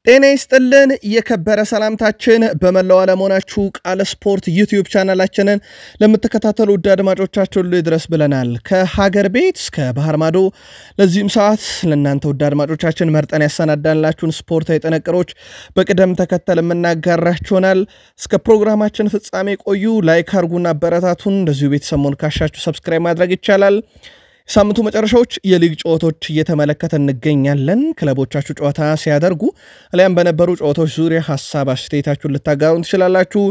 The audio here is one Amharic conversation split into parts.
ጤና ይስጥልን የከበረ ሰላምታችን በመላው ዓለም ሆናችሁ ቃል ስፖርት ዩቲዩብ ቻናላችንን ለምትከታተሉ ውድ አድማጮቻችን ሁሉ ይድረስ ብለናል። ከሀገር ቤት እስከ ባህር ማዶ ለዚህም ሰዓት ለእናንተ ውድ አድማጮቻችን መርጠን ያሰናዳንላችሁን ስፖርታዊ ጥንቅሮች በቅደም ተከተል የምናጋራችሁናል። እስከ ፕሮግራማችን ፍጻሜ ቆዩ። ላይክ አድርጉና አበረታቱን። እንደዚሁ ቤተሰሙን ካሻችሁ ሰብስክራይብ ማድረግ ይቻላል። ሳምንቱ መጨረሻዎች የሊግ ጨዋታዎች እየተመለከተን እንገኛለን። ክለቦቻችሁ ጨዋታ ሲያደርጉ አሊያም በነበሩ ጨዋታዎች ዙሪያ ሐሳብ አስተያየታችሁን ልታጋሩን ትችላላችሁ።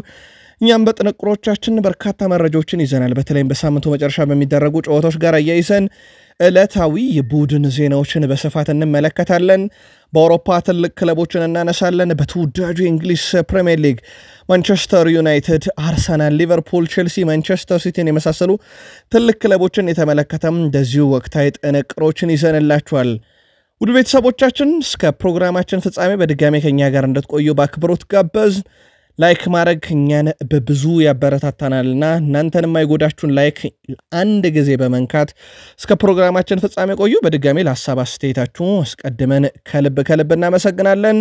እኛም በጥንቅሮቻችን በርካታ መረጃዎችን ይዘናል። በተለይም በሳምንቱ መጨረሻ በሚደረጉ ጨዋታዎች ጋር አያይዘን ዕለታዊ የቡድን ዜናዎችን በስፋት እንመለከታለን። በአውሮፓ ትልቅ ክለቦችን እናነሳለን። በተወዳጁ የእንግሊዝ ፕሪሚየር ሊግ ማንቸስተር ዩናይትድ፣ አርሰናል፣ ሊቨርፑል፣ ቼልሲ፣ ማንቸስተር ሲቲን የመሳሰሉ ትልቅ ክለቦችን የተመለከተም እንደዚሁ ወቅታዊ ጥንቅሮችን ይዘንላችኋል። ውድ ቤተሰቦቻችን እስከ ፕሮግራማችን ፍጻሜ በድጋሚ ከኛ ጋር እንድትቆዩ በአክብሮት ጋበዝ። ላይክ ማድረግ እኛን በብዙ ያበረታታናልና እናንተንም አይጎዳችሁን ላይክ አንድ ጊዜ በመንካት እስከ ፕሮግራማችን ፍጻሜ ቆዩ። በድጋሚ ለሐሳብ አስተያየታችሁ አስቀድመን ከልብ እናመሰግናለን።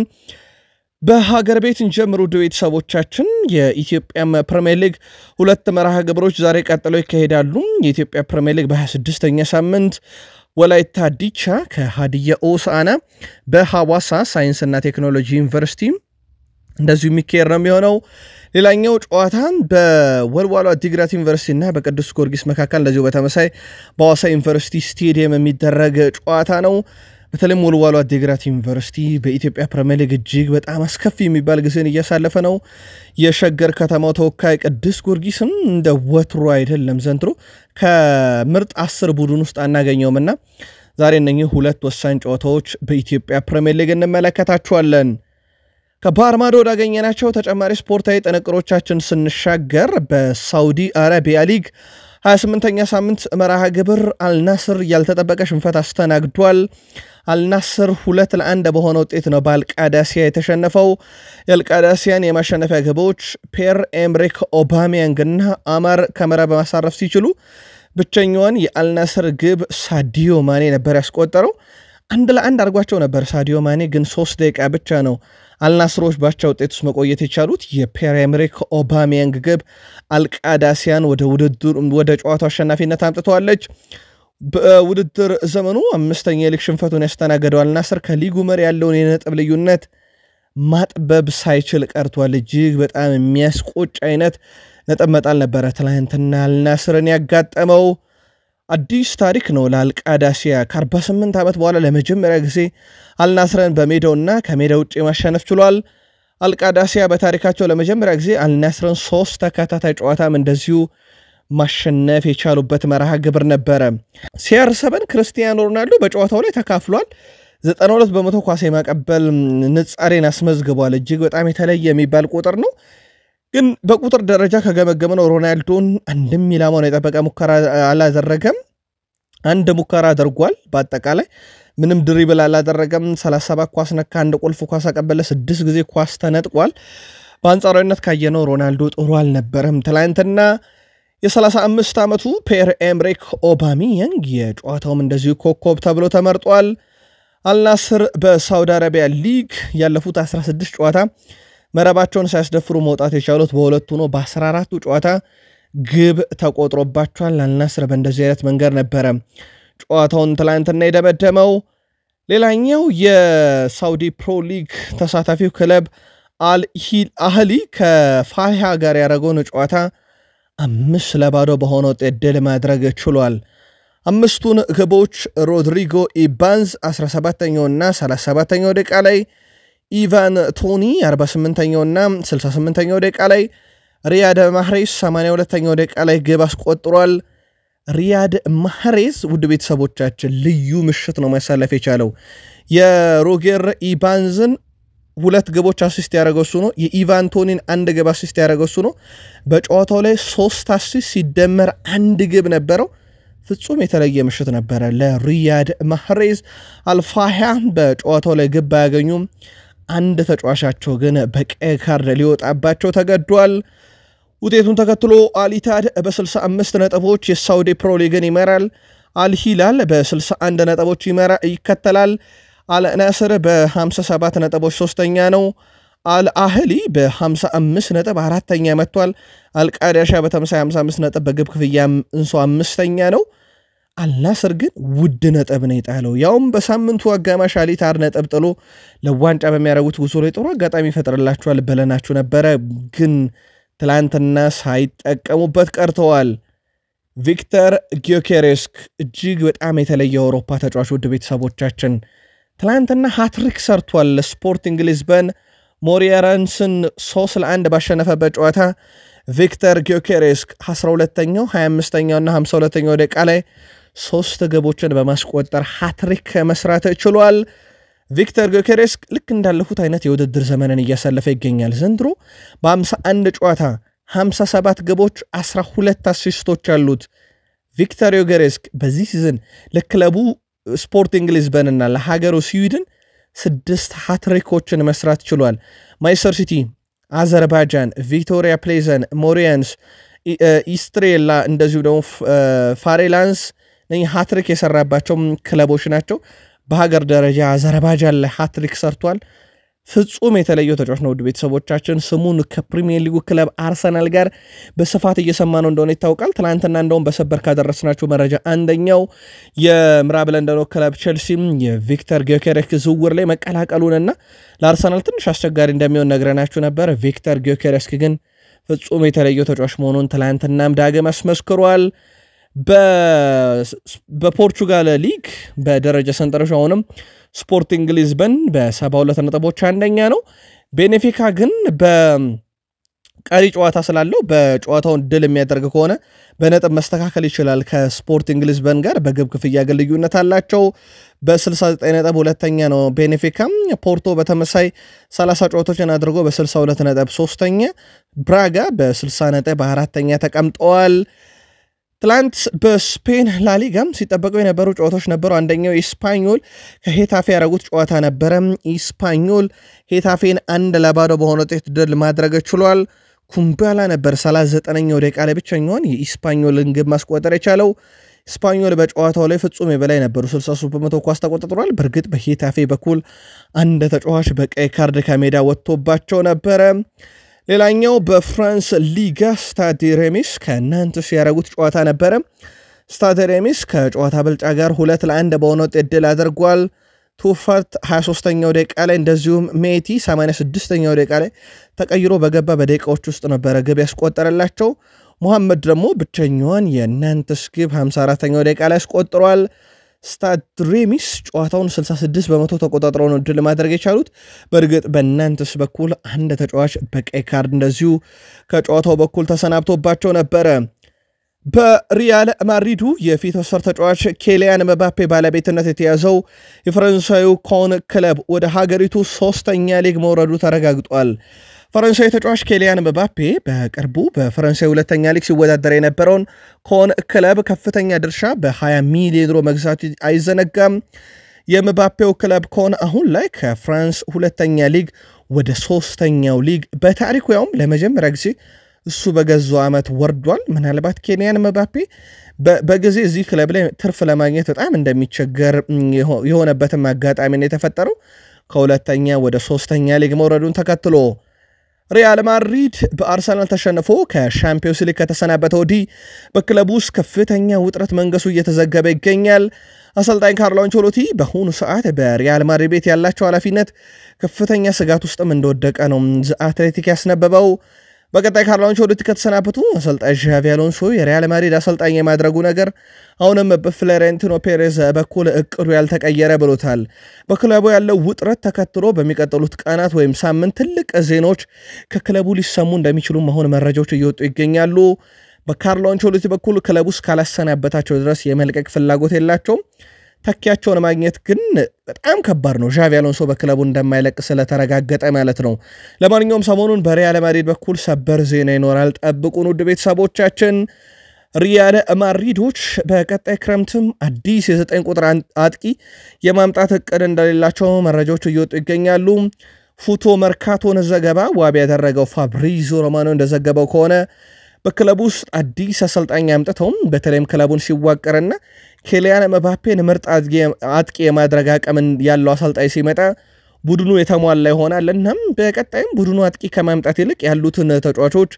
በሀገር ቤት እንጀምሩ ውድ ቤተሰቦቻችን። የኢትዮጵያ ፕሪሚየር ሊግ ሁለት መርሃ ግብሮች ዛሬ ቀጥለው ይካሄዳሉ። የኢትዮጵያ ፕሪሚየር ሊግ በ26ኛ ሳምንት ወላይታ ዲቻ ከሃዲያ ሆሳዕና በሐዋሳ ሳይንስና ቴክኖሎጂ ዩኒቨርሲቲ እንደዚሁ የሚካሄድ ነው የሚሆነው። ሌላኛው ጨዋታ በወልዋሎ አዲግራት ዩኒቨርሲቲ እና በቅዱስ ጊዮርጊስ መካከል እንደዚሁ በተመሳይ በሐዋሳ ዩኒቨርሲቲ ስቴዲየም የሚደረግ ጨዋታ ነው። በተለይም ወልዋሎ አዲግራት ዩኒቨርሲቲ በኢትዮጵያ ፕሪሚየር ሊግ እጅግ በጣም አስከፊ የሚባል ጊዜን እያሳለፈ ነው። የሸገር ከተማው ተወካይ ቅዱስ ጊዮርጊስም እንደ ወትሮ አይደለም ዘንድሮ ከምርጥ 10 ቡድን ውስጥ አናገኘውምና ዛሬ እነኚህ ሁለት ወሳኝ ጨዋታዎች በኢትዮጵያ ፕሪሚየር ሊግ እንመለከታቸዋለን። ከባህር ማዶ ወዳገኘናቸው ተጨማሪ ስፖርታዊ ጥንቅሮቻችን ስንሻገር በሳውዲ አረቢያ ሊግ 28ኛ ሳምንት መርሃ ግብር አልናስር ያልተጠበቀ ሽንፈት አስተናግዷል። አልናስር 2-1 በሆነ ውጤት ነው በአልቃዳሲያ የተሸነፈው። የአልቃዳሲያን የማሸነፊያ ግቦች ፒየር ኤምሪክ ኦባሜያንግና አማር ከመራ በማሳረፍ ሲችሉ ብቸኛዋን የአልናስር ግብ ሳዲዮ ማኔ ነበር ያስቆጠረው። 1-1 አድርጓቸው ነበር። ሳዲዮ ማኔ ግን 3 ደቂቃ ብቻ ነው አልናስሮች ባቻ ውጤት ውስጥ መቆየት የቻሉት። የፒየር ኤምሪክ ኦባሜያንግ ግብ አልቃዳሲያን ወደ ጨዋታው አሸናፊነት አምጥተዋለች። በውድድር ዘመኑ 5ኛ የሊግ ሽንፈቱን ያስተናገደው አልናስር ከሊጉ መሪ ያለውን የነጥብ ልዩነት ማጥበብ ሳይችል ቀርቷል። እጅግ በጣም የሚያስቆጭ አይነት ነጥብ መጣል ነበረ ትላንትና አልናስርን ያጋጠመው። አዲስ ታሪክ ነው ለአልቃዳሲያ። ከ48 ዓመት በኋላ ለመጀመሪያ ጊዜ አልናስርን በሜዳውና ከሜዳ ውጭ ማሸነፍ ችሏል። አልቃዳሲያ በታሪካቸው ለመጀመሪያ ጊዜ አልናስርን 3 ተከታታይ ጨዋታም እንደዚሁ ማሸነፍ የቻሉበት መርሃ ግብር ነበረ። CR7 ክርስቲያኖ ሮናልዶ በጨዋታው ላይ ተካፍሏል። 92% ኳስ የማቀበል ንጻሬን አስመዝግቧል። እጅግ በጣም የተለየ የሚባል ቁጥር ነው። ግን በቁጥር ደረጃ ከገመገመነው ሮናልዶን አንድም ኢላማውን የጠበቀ ሙከራ አላደረገም። አንድ ሙከራ አድርጓል። በአጠቃላይ ምንም ድሪብል አላደረገም። 37 ኳስ ነካ፣ አንድ ቁልፍ ኳስ አቀበለ፣ 6 ጊዜ ኳስ ተነጥቋል። በአንጻራዊነት ካየነው ሮናልዶ ጥሩ አልነበረም። ትላንትና የ35 ዓመቱ ፒየር ኤምሪክ ኦባሜያንግ የጨዋታውም እንደዚሁ ኮከብ ተብሎ ተመርጧል። አልናስር በሳውዲ አረቢያ ሊግ ያለፉት 16 ጨዋታ መረባቸውን ሳያስደፍሩ መውጣት የቻሉት በሁለቱ ነው። በ14ቱ ጨዋታ ግብ ተቆጥሮባቸዋል። አልናስር በእንደዚህ አይነት መንገድ ነበረ ጨዋታውን ትላንትና የደመደመው። ሌላኛው የሳውዲ ፕሮ ሊግ ተሳታፊው ክለብ አልአህሊ ከፋሂያ ጋር ያደረገውን ጨዋታ 5-0 በሆነ ውጤት ድል ማድረግ ችሏል። 5ቱን ግቦች ሮድሪጎ ኢባንዝ 17ኛውና 37ኛው ደቂቃ ላይ፣ ኢቫን ቶኒ 48ኛውና 68ኛው ደቂቃ ላይ፣ ሪያድ ማህሬዝ 82ኛው ደቂቃ ላይ ግብ አስቆጥሯል። ሪያድ ማህሬዝ ውድ ቤተሰቦቻችን ልዩ ምሽት ነው ማሳለፍ የቻለው። የሮጌር ኢባንዝን 2 ግቦች አሲስት ያደረገው እሱ ነው። የኢቫን ቶኒን 1 ግብ አሲስት ያደረገው እሱ ነው። በጨዋታው ላይ 3 አሲስት ሲደመር 1 ግብ ነበረው። ፍጹም የተለየ ምሽት ነበረ ለሪያድ ማህሬዝ። አልፋሂያ በጨዋታው ላይ ግብ ባያገኙም አንድ ተጫዋቻቸው ግን በቀይ ካርድ ሊወጣባቸው ተገዷል። ውጤቱን ተከትሎ አልኢታድ በ65 ነጥቦች የሳውዲ ፕሮ ሊግን ይመራል። አልሂላል በ61 ነጥቦች ይከተላል። አልናስር በ57 ነጥቦች ሶስተኛ ነው። አልአህሊ በ55 ነጥብ አራተኛ መጥቷል። አልቃዳሻ በተመሳሳይ 55 ነጥብ በግብ ክፍያ እንሶ አምስተኛ ነው። አልናስር ግን ውድ ነጥብ ነው የጣለው። ያውም በሳምንቱ አጋማሽ አሊታር ነጥብ ጥሎ ለዋንጫ በሚያደርጉት ጉዞ ላይ ጥሩ አጋጣሚ ይፈጥርላቸዋል ብለናችሁ ነበረ፣ ግን ትላንትና ሳይጠቀሙበት ቀርተዋል። ቪክተር ጊዮኬሬስክ እጅግ በጣም የተለየ የአውሮፓ ተጫዋች ውድ ቤተሰቦቻችን ትላንትና ሃትሪክ ሰርቷል። ስፖርቲንግ ሊዝበን ሞሪየረንስን 3-1 ባሸነፈበት ጨዋታ ቪክተር ጊዮኬሬስክ 12ኛው 25ኛውና 52ኛው ደቂቃ ላይ 3 ግቦችን በማስቆጠር ሃትሪክ መስራት ችሏል። ቪክተር ጊዮኬሬስክ ልክ እንዳለፉት አይነት የውድድር ዘመንን እያሳለፈ ይገኛል። ዘንድሮ በ51 ጨዋታ 57 ግቦች 12 አሲስቶች አሉት። ቪክተር ጊዮኬሬስክ በዚህ ሲዝን ለክለቡ ስፖርቲንግ ሊዝበንና ለሀገሩ ስዊድን 6 ሃትሪኮችን መስራት ችሏል። ማንቸስተር ሲቲ፣ አዘርባይጃን፣ ቪክቶሪያ ፕሌዘን፣ ሞሪየንስ፣ ኢስትሬላ እንደዚሁ ደግሞ ፋሬላንስ ሃትሪክ የሰራባቸው ክለቦች ናቸው። በሀገር ደረጃ አዘርባይጃን ላይ ሃትሪክ ሰርቷል። ፍጹም የተለየው ተጫዋች ነው። ውድ ቤተሰቦቻችን ስሙን ከፕሪሚየር ሊጉ ክለብ አርሰናል ጋር በስፋት እየሰማ ነው እንደሆነ ይታወቃል። ትናንትና እንደውም በሰበር ካደረስናችሁ መረጃ አንደኛው የምዕራብ ለንደኑ ክለብ ቼልሲም የቪክተር ጊዮኬሬስክ ዝውውር ላይ መቀላቀሉንና ለአርሰናል ትንሽ አስቸጋሪ እንደሚሆን ነግረናችሁ ነበር። ቪክተር ጊዮኬሬስክ ግን ፍጹም የተለየው ተጫዋች መሆኑን ትናንትናም ዳግም አስመስክሯል። በፖርቹጋል ሊግ በደረጃ ሰንጠረዡ አሁንም ስፖርቲንግ ሊዝበን በ72 ነጥቦች አንደኛ ነው። ቤኔፊካ ግን በቀሪ ጨዋታ ስላለው በጨዋታውን ድል የሚያደርግ ከሆነ በነጥብ መስተካከል ይችላል ከስፖርቲንግ ሊዝበን ጋር። በግብ ክፍያ ግን ልዩነት አላቸው። በ69 ነጥብ ሁለተኛ ነው ቤኔፊካ። ፖርቶ በተመሳይ 30 ጨዋታዎችን አድርጎ በ62 ነጥብ ሶስተኛ፣ ብራጋ በ60 ነጥብ አራተኛ ተቀምጠዋል። ትላንት በስፔን ላሊጋም ሲጠበቁ የነበሩ ጨዋታዎች ነበሩ። አንደኛው ኢስፓኞል ከሄታፌ ያደረጉት ጨዋታ ነበረ። ኢስፓኞል ሄታፌን 1-0 በሆነ ውጤት ድል ማድረግ ችሏል። ኩምባላ ነበር 39ኛው ደቂቃ ላይ ብቸኛውን የኢስፓኞልን ግብ ማስቆጠር የቻለው። ኢስፓኞል በጨዋታው ላይ ፍጹም የበላይ ነበሩ። 63% ኳስ ተቆጣጥሯል። በእርግጥ በሄታፌ በኩል አንድ ተጫዋች በቀይ ካርድ ከሜዳ ወጥቶባቸው ነበረ። ሌላኛው በፍራንስ ሊጋ ስታድ ሬሚስ ከናንትስ ያደረጉት ጨዋታ ነበረ። ስታድ ሬሚስ ከጨዋታ ብልጫ ጋር 2-1 በሆነ ውጤት ድል አድርጓል። ቱፋርት 23ኛው ደቂቃ ላይ እንደዚሁም ሜቲ 86ኛው ደቂቃ ላይ ተቀይሮ በገባ በደቂቃዎች ውስጥ ነበረ ግብ ያስቆጠረላቸው። ሙሐመድ ደግሞ ብቸኛዋን የናንትስ ግብ 54ኛው ደቂቃ ላይ ያስቆጥሯል። ስታድ ሬሚስ ጨዋታውን 66% ተቆጣጥረው ነው ድል ማድረግ የቻሉት። በእርግጥ በናንትስ በኩል አንድ ተጫዋች በቀይ ካርድ እንደዚሁ ከጨዋታው በኩል ተሰናብቶባቸው ነበረ። በሪያል ማድሪዱ የፊት ወሰር ተጫዋች ኬሊያን መባፔ ባለቤትነት የተያዘው የፈረንሳዩ ኮን ክለብ ወደ ሀገሪቱ 3ኛ ሊግ መውረዱ ተረጋግጧል። ፈረንሳዊ ተጫዋች ኬሊያን መባፔ በቅርቡ በፈረንሳይ 2ኛ ሊግ ሲወዳደር የነበረውን ኮን ክለብ ከፍተኛ ድርሻ በ20 ሚሊዮን ዩሮ መግዛቱ አይዘነጋም። የመባፔው ክለብ ኮን አሁን ላይ ከፍራንስ 2ኛ ሊግ ወደ 3ኛው ሊግ በታሪኩ ያውም ለመጀመሪያ ጊዜ እሱ በገዛው ዓመት ወርዷል። ምናልባት ኬሊያን መባፔ በጊዜ እዚህ ክለብ ላይ ትርፍ ለማግኘት በጣም እንደሚቸገር የሆነበትም አጋጣሚ ነው የተፈጠረው ከሁለተኛ ወደ 3ኛ ሊግ መውረዱን ተከትሎ። ሪያል ማድሪድ በአርሰናል ተሸንፎ ከሻምፒዮንስ ሊግ ከተሰናበተ ወዲህ በክለቡ ውስጥ ከፍተኛ ውጥረት መንገሱ እየተዘገበ ይገኛል። አሰልጣኝ ካርሎ አንቸሎቲ በአሁኑ ሰዓት በሪያል ማድሪድ ቤት ያላቸው ኃላፊነት ከፍተኛ ስጋት ውስጥም እንደወደቀ ነው አትሌቲክ ያስነበበው። በቀጣይ ካርሎ አንቸሎቲ ከተሰናበቱ አሰልጣኝ ዣቪ አሎንሶ የሪያል ማድሪድ አሰልጣኝ የማድረጉ ነገር አሁንም በፍሎሬንቲኖ ፔሬዝ በኩል እቅዱ ያልተቀየረ ብሎታል። በክለቡ ያለው ውጥረት ተከትሎ በሚቀጥሉት ቀናት ወይም ሳምንት ትልቅ ዜናዎች ከክለቡ ሊሰሙ እንደሚችሉ አሁን መረጃዎች እየወጡ ይገኛሉ። በካርሎ አንቸሎቲ በኩል ክለቡ እስካላሰናበታቸው ድረስ የመልቀቅ ፍላጎት የላቸውም። ተኪያቸውን ማግኘት ግን በጣም ከባድ ነው። ዣቪ አሎንሶ በክለቡ እንደማይለቅ ስለተረጋገጠ ማለት ነው። ለማንኛውም ሰሞኑን በሪያል ማድሪድ በኩል ሰበር ዜና ይኖራል፣ ጠብቁን ውድ ቤተሰቦቻችን። ሪያል ማድሪዶች በቀጣይ ክረምትም አዲስ የ9 ቁጥር አጥቂ የማምጣት እቅድ እንደሌላቸው መረጃዎች እየወጡ ይገኛሉ። ፉቶ መርካቶን ዘገባ ዋቢ ያደረገው ፋብሪዞ ሮማኖ እንደዘገበው ከሆነ በክለቡ ውስጥ አዲስ አሰልጣኝ አምጥተው በተለይም ክለቡን ሲዋቀርና ኬሊያን መባፔን ምርጥ አጥቂ የማድረግ አቅም ያለው አሰልጣኝ ሲመጣ ቡድኑ የተሟላ ይሆናል። እናም በቀጣይም ቡድኑ አጥቂ ከማምጣት ይልቅ ያሉትን ተጫዋቾች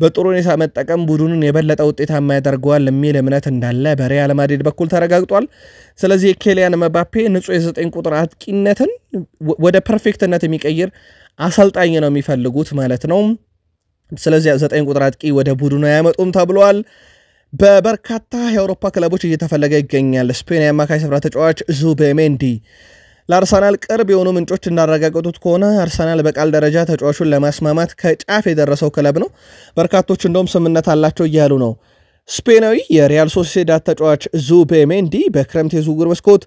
በጥሩ ሁኔታ መጠቀም ቡድኑን የበለጠ ውጤታማ ያደርገዋል የሚል እምነት እንዳለ በሪያል ማድሪድ በኩል ተረጋግጧል። ስለዚህ የኬሊያን መባፔ ንጹህ የ9 ቁጥር አጥቂነትን ወደ ፐርፌክትነት የሚቀይር አሰልጣኝ ነው የሚፈልጉት ማለት ነው። ስለዚህ 9 ቁጥር አጥቂ ወደ ቡድኑ ያመጡም ተብሏል። በበርካታ የአውሮፓ ክለቦች እየተፈለገ ይገኛል። ስፔን የአማካይ ስፍራ ተጫዋች ዙቤሜንዲ ለአርሰናል ቅርብ የሆኑ ምንጮች እንዳረጋገጡት ከሆነ አርሰናል በቃል ደረጃ ተጫዋቹን ለማስማማት ከጫፍ የደረሰው ክለብ ነው። በርካቶች እንደውም ስምምነት አላቸው እያሉ ነው። ስፔናዊ የሪያል ሶሲዳድ ተጫዋች ዙቤሜንዲ በክረምት የዝውውር መስኮት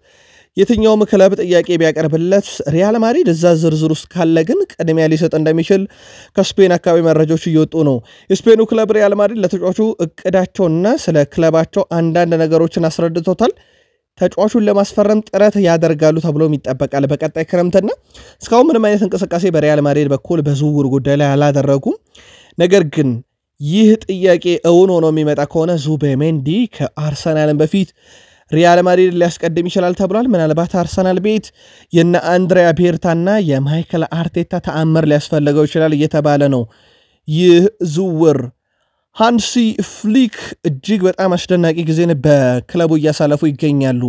የትኛውም ክለብ ጥያቄ ቢያቀርብለት ሪያል ማድሪድ እዛ ዝርዝር ውስጥ ካለ ግን ቅድሚያ ሊሰጥ እንደሚችል ከስፔን አካባቢ መረጃዎች እየወጡ ነው። የስፔኑ ክለብ ሪያል ማድሪድ ለተጫዋቹ እቅዳቸውና ስለ ክለባቸው አንዳንድ ነገሮችን አስረድቶታል። ተጫዋቹን ለማስፈረም ጥረት ያደርጋሉ ተብሎ ይጠበቃል በቀጣይ ክረምትና እስካሁን ምንም አይነት እንቅስቃሴ በሪያል ማድሪድ በኩል በዝውውር ጉዳይ ላይ አላደረጉም። ነገር ግን ይህ ጥያቄ እውን ሆኖ የሚመጣ ከሆነ ዙቤሜንዲ ከአርሰናልን በፊት ሪያል ማድሪድ ሊያስቀድም ይችላል ተብሏል። ምናልባት አርሰናል ቤት የነ አንድሪያ ቤርታና የማይክል አርቴታ ተአምር ሊያስፈልገው ይችላል እየተባለ ነው። ይህ ዝውውር ሃንሲ ፍሊክ እጅግ በጣም አስደናቂ ጊዜን በክለቡ እያሳለፉ ይገኛሉ።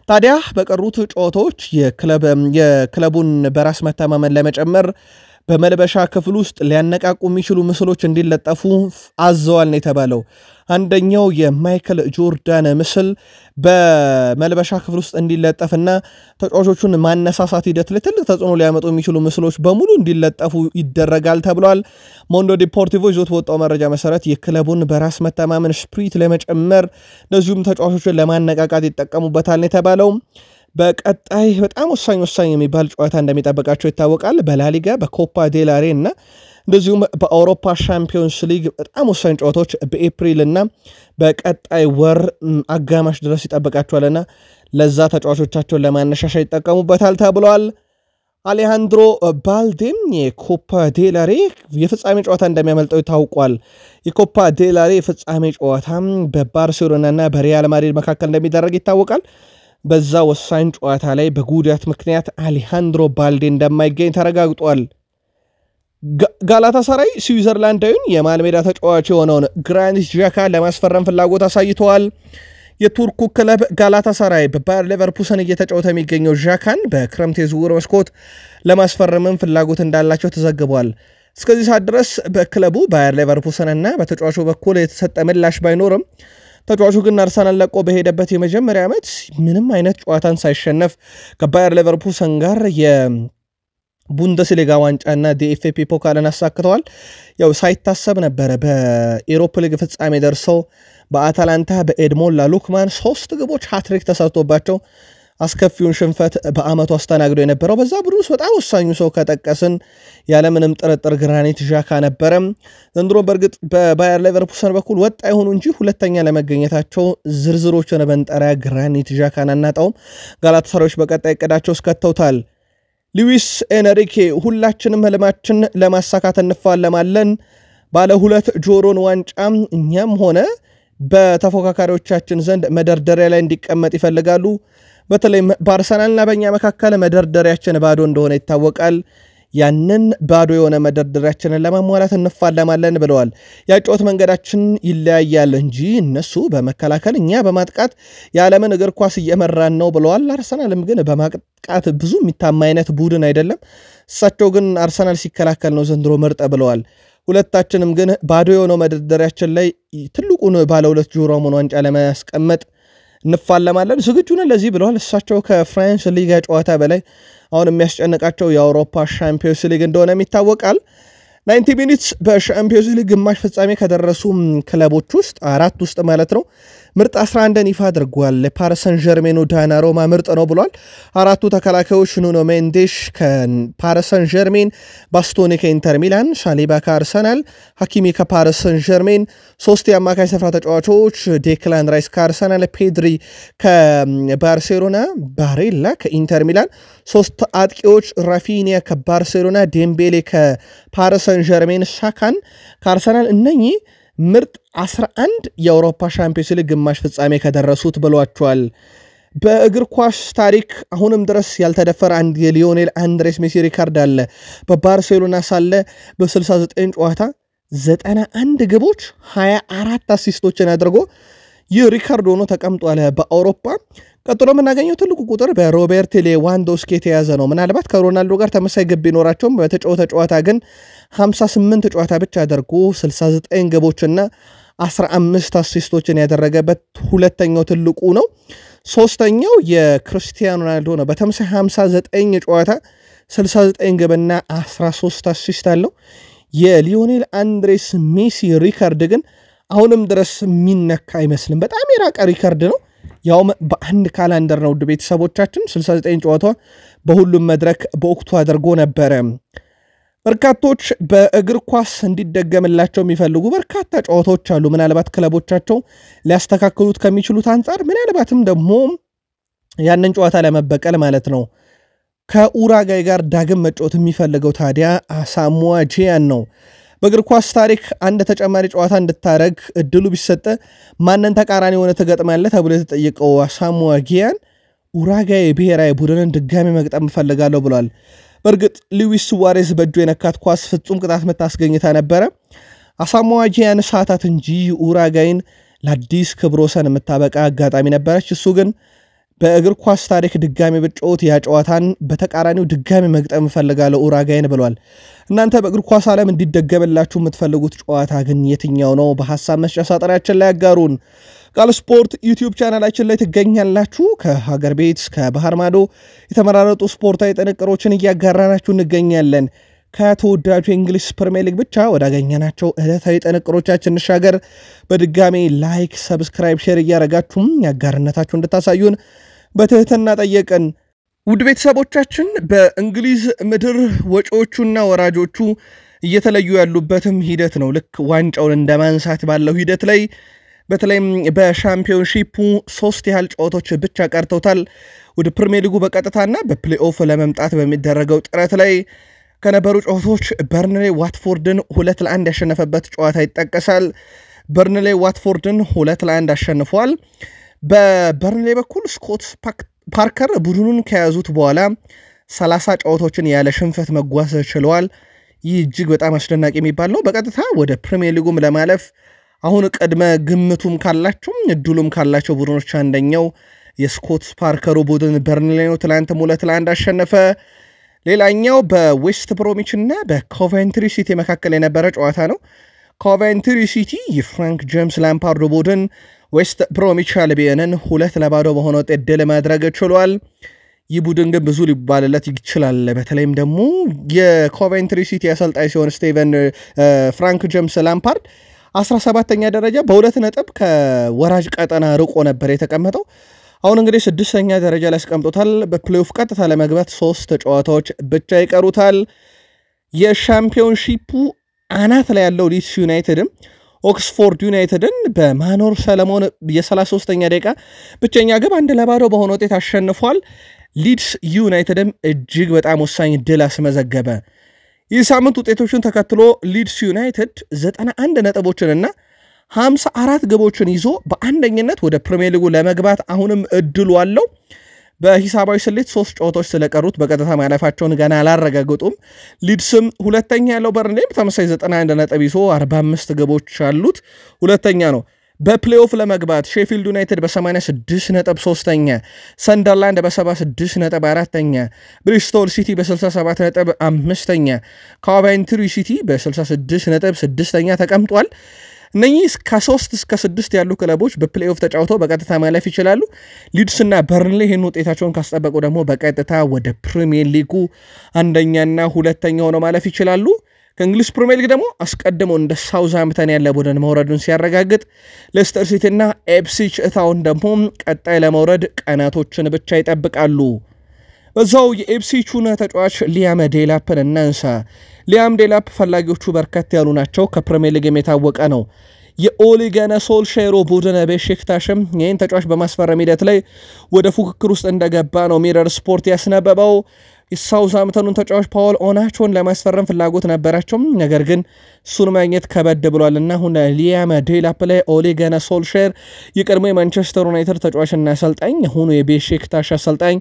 ታዲያ በቀሩት ጨዋታዎች የክለቡን በራስ መተማመን ለመጨመር በመልበሻ ክፍል ውስጥ ሊያነቃቁ የሚችሉ ምስሎች እንዲለጠፉ አዘዋል ነው የተባለው። አንደኛው የማይክል ጆርዳን ምስል በመልበሻ ክፍል ውስጥ እንዲለጠፍና ተጫዋቾቹን ማነሳሳት ሂደት ላይ ትልቅ ተጽዕኖ ሊያመጡ የሚችሉ ምስሎች በሙሉ እንዲለጠፉ ይደረጋል ተብሏል። ሞንዶ ዲፖርቲቮ ይዞት በወጣው መረጃ መሰረት የክለቡን በራስ መተማመን ስፕሪት ለመጨመር እንደዚሁም ተጫዋቾችን ለማነቃቃት ይጠቀሙበታል ነው የተባለው። በቀጣይ በጣም ወሳኝ የሚባል ጨዋታ እንደሚጠበቃቸው ይታወቃል። በላሊጋ በኮፓ ዴላሬ እና እንደዚሁም በአውሮፓ ሻምፒዮንስ ሊግ በጣም ወሳኝ ጨዋታዎች በኤፕሪል እና በቀጣይ ወር አጋማሽ ድረስ ይጠበቃቸዋልና ለዛ ተጫዋቾቻቸውን ለማነሻሻ ይጠቀሙበታል ተብሏል። አሌሃንድሮ ባልዴም የኮፓ ዴላሬ የፍጻሜ ጨዋታ እንደሚያመልጠው ታውቋል። የኮፓ ዴላሬ የፍጻሜ ጨዋታ በባርሴሎና እና በሪያል ማድሪድ መካከል እንደሚደረግ ይታወቃል። በዛ ወሳኝ ጨዋታ ላይ በጉዳት ምክንያት አሌሃንድሮ ባልዴ እንደማይገኝ ተረጋግጧል። ጋላታሳራይ ስዊዘርላንዳዊን የመሃል ሜዳ ተጫዋች የሆነውን ግራኒት ዣካን ለማስፈረም ፍላጎት አሳይተዋል። የቱርኩ ክለብ ጋላታሳራይ በባየር ሌቨርኩሰን እየተጫወተ የሚገኘው ዣካን በክረምት የዝውውር መስኮት ለማስፈረምም ፍላጎት እንዳላቸው ተዘግቧል። እስከዚህ ሰዓት ድረስ በክለቡ ባየር ሌቨርኩሰን እና በተጫዋቹ በኩል የተሰጠ ምላሽ ባይኖርም ተጫዋቹ ግን አርሰናል ለቆ በሄደበት የመጀመሪያ ዓመት ምንም አይነት ጨዋታን ሳይሸነፍ ከባየር ሌቨርኩሰን ጋር የቡንደስሊጋ ዋንጫና ዲኤፍኤ ፖካልን አሳክተዋል። ያው ሳይታሰብ ነበረ በኤሮፓ ሊግ ፍጻሜ ደርሰው በአታላንታ በኤድሞላ ሉክማን 3 ግቦች ሃትሪክ ተሰርቶባቸው አስከፊውን ሽንፈት በአመቱ አስተናግዶ የነበረው በዛ ቡድን ውስጥ በጣም ወሳኙ ሰው ከጠቀስን ያለምንም ጥርጥር ግራኒት ዣካ ነበረ። ዘንድሮ በእርግጥ በባየር ሌቨርኩሰን በኩል ወጣ ይሆኑ እንጂ ሁለተኛ ለመገኘታቸው ዝርዝሮችን በንጠሪያ ግራኒት ዣካን አናጣውም። ጋላታሳራዮች በቀጣይ እቅዳቸው እስከተውታል። ሉዊስ ኤንሪኬ ሁላችንም ህልማችን ለማሳካት እንፋለማለን፣ ባለ 2 ጆሮን ዋንጫ እኛም ሆነ በተፎካካሪዎቻችን ዘንድ መደርደሪያ ላይ እንዲቀመጥ ይፈልጋሉ። በተለይ በአርሰናልና በእኛ መካከል መደርደሪያችን ባዶ እንደሆነ ይታወቃል። ያንን ባዶ የሆነ መደርደሪያችንን ለማሟላት እንፋለማለን ብለዋል። ያጫወት መንገዳችን ይለያያል እንጂ እነሱ በመከላከል እኛ በማጥቃት የዓለምን እግር ኳስ እየመራን ነው ብለዋል። አርሰናልም ግን በማጥቃት ብዙ የሚታማ አይነት ቡድን አይደለም። እሳቸው ግን አርሰናል ሲከላከል ነው ዘንድሮ ምርጥ ብለዋል። ሁለታችንም ግን ባዶ የሆነው መደርደሪያችን ላይ ትልቁን ባለ 2 ጆሮ ዋንጫ ለማስቀመጥ እንፋለማለን፣ ዝግጁ ነን ለዚህ ብለዋል። እሳቸው ከፍራንስ ሊጋ ጨዋታ በላይ አሁን የሚያስጨንቃቸው የአውሮፓ ሻምፒዮንስ ሊግ እንደሆነ ይታወቃል። 90 ሚኒትስ በሻምፒዮንስ ሊግ ግማሽ ፍጻሜ ከደረሱ ክለቦች ውስጥ 4 ውስጥ ማለት ነው ምርጥ 11ን ይፋ አድርጓል። ለፓሪስ ሰን ዠርሜኑ ዳናሮማ ምርጥ ነው ብሏል። 4ቱ ተከላካዮች ኑኖ ሜንዴሽ ከፓሪስ ሰን ዠርሜን፣ ባስቶኒ ከኢንተር ሚላን፣ ሳሊባ ከአርሰናል፣ ሐኪሚ ከፓሪስ ሰን ዠርሜን፣ 3 የአማካይ ስፍራ ተጫዋቾች ዴክላን ራይስ ከአርሰናል፣ ፔድሪ ከባርሴሎና፣ ባሬላ ከኢንተር ሚላን፣ 3 አጥቂዎች ራፊኒያ ከባርሴሎና፣ ዴምቤሌ ከፓሪስ ሰን ዠርሜን፣ ሳካን ከአርሰናል። እነኚህ ምርጥ 11 የአውሮፓ ሻምፒዮንስ ሊግ ግማሽ ፍጻሜ ከደረሱት ብሏቸዋል። በእግር ኳስ ታሪክ አሁንም ድረስ ያልተደፈረ አንድ የሊዮኔል አንድሬስ ሜሲ ሪካርድ አለ። በባርሴሎና ሳለ በ69 ጨዋታ 91 ግቦች 24 አሲስቶችን አድርጎ ይህ ሪካርድ ሆኖ ተቀምጧል በአውሮፓ። ቀጥሎ የምናገኘው ትልቁ ቁጥር በሮቤርት ሌዋንዶስኪ የተያዘ ነው። ምናልባት ከሮናልዶ ጋር ተመሳሳይ ግብ ቢኖራቸውም በተጫወተ ጨዋታ ግን 58 ጨዋታ ብቻ አድርጎ 69 ግቦችና 15 አሲስቶችን ያደረገበት ሁለተኛው ትልቁ ነው። ሶስተኛው የክርስቲያኖ ሮናልዶ ነው። በተመሳሳይ 59 ጨዋታ 69 ግብና 13 አሲስት አለው። የሊዮኔል አንድሬስ ሜሲ ሪካርድ ግን አሁንም ድረስ የሚነካ አይመስልም። በጣም የራቀ ሪካርድ ነው። ያውም በአንድ ካላንደር ነው። ውድ ቤተሰቦቻችን 69 ጨዋታ በሁሉም መድረክ በወቅቱ አድርጎ ነበረ። በርካቶች በእግር ኳስ እንዲደገምላቸው የሚፈልጉ በርካታ ጨዋታዎች አሉ። ምናልባት ክለቦቻቸው ሊያስተካክሉት ከሚችሉት አንጻር ምናልባትም ደግሞ ያንን ጨዋታ ለመበቀል ማለት ነው ከኡራጋይ ጋር ዳግም መጫወት የሚፈልገው ታዲያ አሳሞአ ጂያን ነው። በእግር ኳስ ታሪክ አንድ ተጨማሪ ጨዋታ እንድታረግ እድሉ ቢሰጠ ማንን ተቃራኒ ሆነ ተገጥማለህ ተብሎ የተጠየቀው አሳሞአ ጂያን ኡራጋይ ብሔራዊ ቡድንን ድጋሚ መግጠም ፈልጋለሁ ብሏል። በእርግጥ ሉዊስ ሱዋሬዝ በእጁ የነካት ኳስ ፍጹም ቅጣት መታስገኝታ ነበረ። አሳሞአ ጂያን ሳታት እንጂ ኡራጋይን ለአዲስ ክብረ ወሰን የምታበቃ አጋጣሚ ነበረች። እሱ ግን በእግር ኳስ ታሪክ ድጋሚ ብጫወት ያ ጨዋታን በተቃራኒው ድጋሚ መግጠም ፈልጋለሁ ኡራጋይን ብሏል። እናንተ በእግር ኳስ ዓለም እንዲደገምላችሁ የምትፈልጉት ጨዋታ ግን የትኛው ነው? በሐሳብ መስጫ ሳጥናችን ላይ ያጋሩን። ቃል ስፖርት ዩቲዩብ ቻናላችን ላይ ትገኛላችሁ። ከሀገር ቤት እስከ ባህር ማዶ የተመራረጡ ስፖርታዊ ጥንቅሮችን እያጋራናችሁ እንገኛለን። ከተወዳጁ የእንግሊዝ ፕሪሚየር ሊግ ብቻ ወዳገኘናቸው ዕለታዊ ጥንቅሮቻችን እንሻገር። በድጋሚ ላይክ፣ ሰብስክራይብ፣ ሼር እያረጋችሁም ያጋርነታችሁ እንድታሳዩን በትህትና ጠየቅን። ውድ ቤተሰቦቻችን በእንግሊዝ ምድር ወጪዎቹና ወራጆቹ እየተለዩ ያሉበትም ሂደት ነው። ልክ ዋንጫውን እንደማንሳት ባለው ሂደት ላይ በተለይም በሻምፒዮንሺፑ 3 ያህል ጨዋታዎች ብቻ ቀርተውታል። ወደ ፕሪሚየር ሊጉ በቀጥታና በፕሌኦፍ ለመምጣት በሚደረገው ጥረት ላይ ከነበሩ ጨዋታዎች በርንሌ ዋትፎርድን 2-1 ያሸነፈበት ጨዋታ ይጠቀሳል። በርንሌ ዋትፎርድን 2-1 አሸንፏል። በበርንሌ በኩል ስኮት ፓርከር ቡድኑን ከያዙት በኋላ 30 ጨዋታዎችን ያለ ሽንፈት መጓዝ ችለዋል። ይህ እጅግ በጣም አስደናቂ የሚባል ነው። በቀጥታ ወደ ፕሪሚየር ሊጉም ለማለፍ አሁን ቅድመ ግምቱም ካላቸው እድሉም ካላቸው ቡድኖች አንደኛው የስኮት ፓርከሩ ቡድን በርንሌ ነው። ትላንትም 2-1 አሸነፈ። ሌላኛው በዌስት ብሮሚች እና በኮቨንትሪ ሲቲ መካከል የነበረ ጨዋታ ነው። ኮቨንትሪ ሲቲ የፍራንክ ጄምስ ላምፓርድ ቡድን ዌስት ብሮሚች አልቢዮንን 2-0 በሆነ ውጤት ድል ማድረግ ችሏል። ይህ ቡድን ግን ብዙ ሊባልለት ይችላል። በተለይም ደግሞ የኮቨንትሪ ሲቲ አሰልጣኝ ሲሆን ፍራንክ ጄምስ ላምፓርድ 17ኛ ደረጃ በ2 ነጥብ ከወራጅ ቀጠና ርቆ ነበር የተቀመጠው። አሁን እንግዲህ 6ኛ ደረጃ ላይ አስቀምጦታል። በፕሌኦፍ ቀጥታ ለመግባት 3 ጨዋታዎች ብቻ ይቀሩታል። የሻምፒዮንሺፑ አናት ላይ ያለው ሊድስ ዩናይትድም ኦክስፎርድ ዩናይትድን በማኖር ሰለሞን የ33ኛ ደቂቃ ብቸኛ ግብ 1-0 በሆነ ውጤት አሸንፏል። ሊድስ ዩናይትድም እጅግ በጣም ወሳኝ ድል አስመዘገበ። ይህ ሳምንት ውጤቶችን ተከትሎ ሊድስ ዩናይትድ 91 ነጥቦችንና 54 ግቦችን ይዞ በአንደኝነት ወደ ፕሪሚየር ሊጉ ለመግባት አሁንም እድሉ አለው። በሂሳባዊ ስሌት 3 ጨዋታዎች ስለቀሩት በቀጥታ ማለፋቸውን ገና አላረጋገጡም። ሊድስም ሁለተኛ ያለው በርንሌም ተመሳሳይ 91 ነጥብ ይዞ 45 ግቦች አሉት፣ ሁለተኛ ነው። በፕሌኦፍ ለመግባት ሼፊልድ ዩናይትድ በ86 ነጥብ 3ኛ፣ ሰንደርላንድ በ76 ነጥብ 4ኛ፣ ብሪስቶል ሲቲ በ67 ነጥብ 5ኛ፣ ኮቨንትሪ ሲቲ በ66 ነጥብ 6ኛ ተቀምጧል። እነኚህ ከ3 እስከ 6 ያሉ ክለቦች በፕሌኦፍ ተጫውተው በቀጥታ ማለፍ ይችላሉ። ሊድስና በርንሌ ይህን ውጤታቸውን ካስጠበቁ ደግሞ በቀጥታ ወደ ፕሪሚየር ሊጉ አንደኛና ሁለተኛ ሆነው ማለፍ ይችላሉ። ከእንግሊዝ ፕሪሚየር ሊግ ደግሞ አስቀድሞ እንደ ሳውዝሃምፕተን ያለ ቡድን መውረዱን ሲያረጋግጥ፣ ሌስተር ሲቲና ኤፕስዊች ታውን ደግሞ ቀጣይ ለመውረድ ቀናቶችን ብቻ ይጠብቃሉ። በዛው የኤፕስዊቹን ተጫዋች ሊያም ዴላፕን እናንሳ። ሊያም ዴላፕ ፈላጊዎቹ በርከት ያሉ ናቸው። ከፕሪሚየር ሊግ የታወቀ ነው። የኦሊ ገነ ሶልሼር ቡድን ቤሺክታሽም ይህን ተጫዋች በማስፈረም ሂደት ላይ ወደ ፉክክር ውስጥ እንደገባ ነው ሚረር ስፖርት ያስነበበው። የሳውዝሃምፕተኑን ተጫዋች ፓውል ኦናቾን ለማስፈረም ፍላጎት ነበራቸው፣ ነገር ግን እሱን ማግኘት ከበድ ብሏልና አሁን ሊያም ዴላፕ ላይ ኦሊ ገነ ሶልሼር የቀድሞ የማንቸስተር ዩናይትድ ተጫዋችና አሰልጣኝ አሁኑ የቤሺክታሽ አሰልጣኝ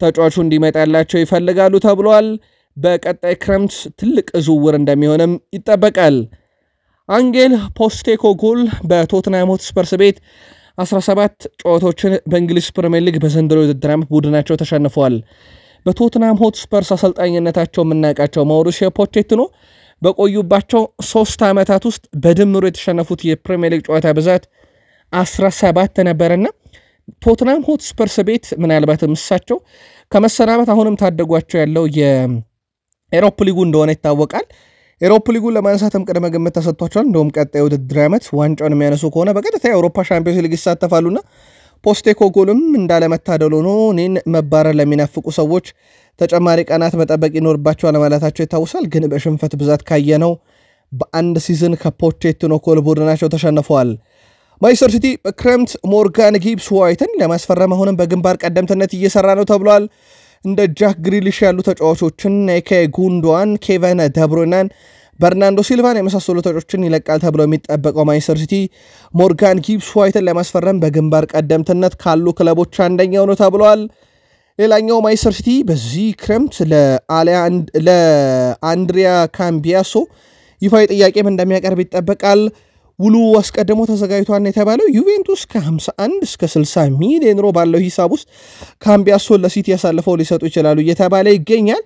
ተጫዋቹ እንዲመጣላቸው ይፈልጋሉ ተብሏል። በቀጣይ ክረምት ትልቅ ዝውውር እንደሚሆንም ይጠበቃል። አንጌል ፖስቴኮግሉ በቶትናም ሆትስፐርስ ቤት 17 ጨዋታዎችን በእንግሊዝ ፕሪሚየር ሊግ በዘንድሮ ውድድር ዓመት ቡድናቸው ተሸንፈዋል። በቶትናም ሆትስፐርስ አሰልጣኝነታቸው የምናውቃቸው ማውሪሲዮ ፖቼቲኖ በቆዩባቸው 3 ዓመታት ውስጥ በድምሩ የተሸነፉት የፕሪሚየር ሊግ ጨዋታ ብዛት 17 ነበርና ቶትናም ሆትስፐርስ ቤት ምናልባትም እሳቸው ከመሰናበት አሁንም ታደጓቸው ያለው የኤሮፕ ሊጉ እንደሆነ ይታወቃል። ኤሮፕ ሊጉን ለማንሳትም ቅድመ ግምት ተሰጥቷቸዋል። እንደውም ቀጣይ ውድድር ዓመት ዋንጫውን የሚያነሱ ከሆነ በቀጥታ የአውሮፓ ሻምፒዮንስ ሊግ ይሳተፋሉና ፖስቴኮግሉም እንዳለመታደል ሆኖ እኔን መባረር ለሚናፍቁ ሰዎች ተጨማሪ ቀናት መጠበቅ ይኖርባቸዋል ማለታቸው ይታወሳል። ግን በሽንፈት ብዛት ካየነው በአንድ ሲዝን ከፖቼቲኖ ቡድናቸው ተሸንፈዋል። ማንቸስተር ሲቲ በክረምት ሞርጋን ጊብስ ዋይትን ለማስፈረም አሁንም በግንባር ቀደምትነት እየሰራ ነው ተብሏል። እንደ ጃክ ግሪሊሽ ያሉ ተጫዋቾችን ጉንዶዋን፣ ኬቨን ደብሩይናን፣ በርናንዶ ሲልቫን የመሳሰሉ ተጫዋቾችን ይለቃል ተብሎ የሚጠበቀው ማንቸስተር ሲቲ ሞርጋን ጊብስ ዋይትን ለማስፈረም በግንባር ቀደምትነት ካሉ ክለቦች አንደኛው ነው ተብሏል። ሌላኛው ማንቸስተር ሲቲ በዚህ ክረምት ለአንድሪያ ካምቢያሶ ይፋዊ ጥያቄም እንደሚያቀርብ ይጠበቃል። ውሉ አስቀድሞ ተዘጋጅቷል የተባለው ዩቬንቱስ ከ51 እስከ 60 ሚሊዮን ዩሮ ባለው ሂሳብ ውስጥ ካምቢያሶን ለሲቲ ያሳልፈው ሊሰጡ ይችላሉ እየተባለ ይገኛል።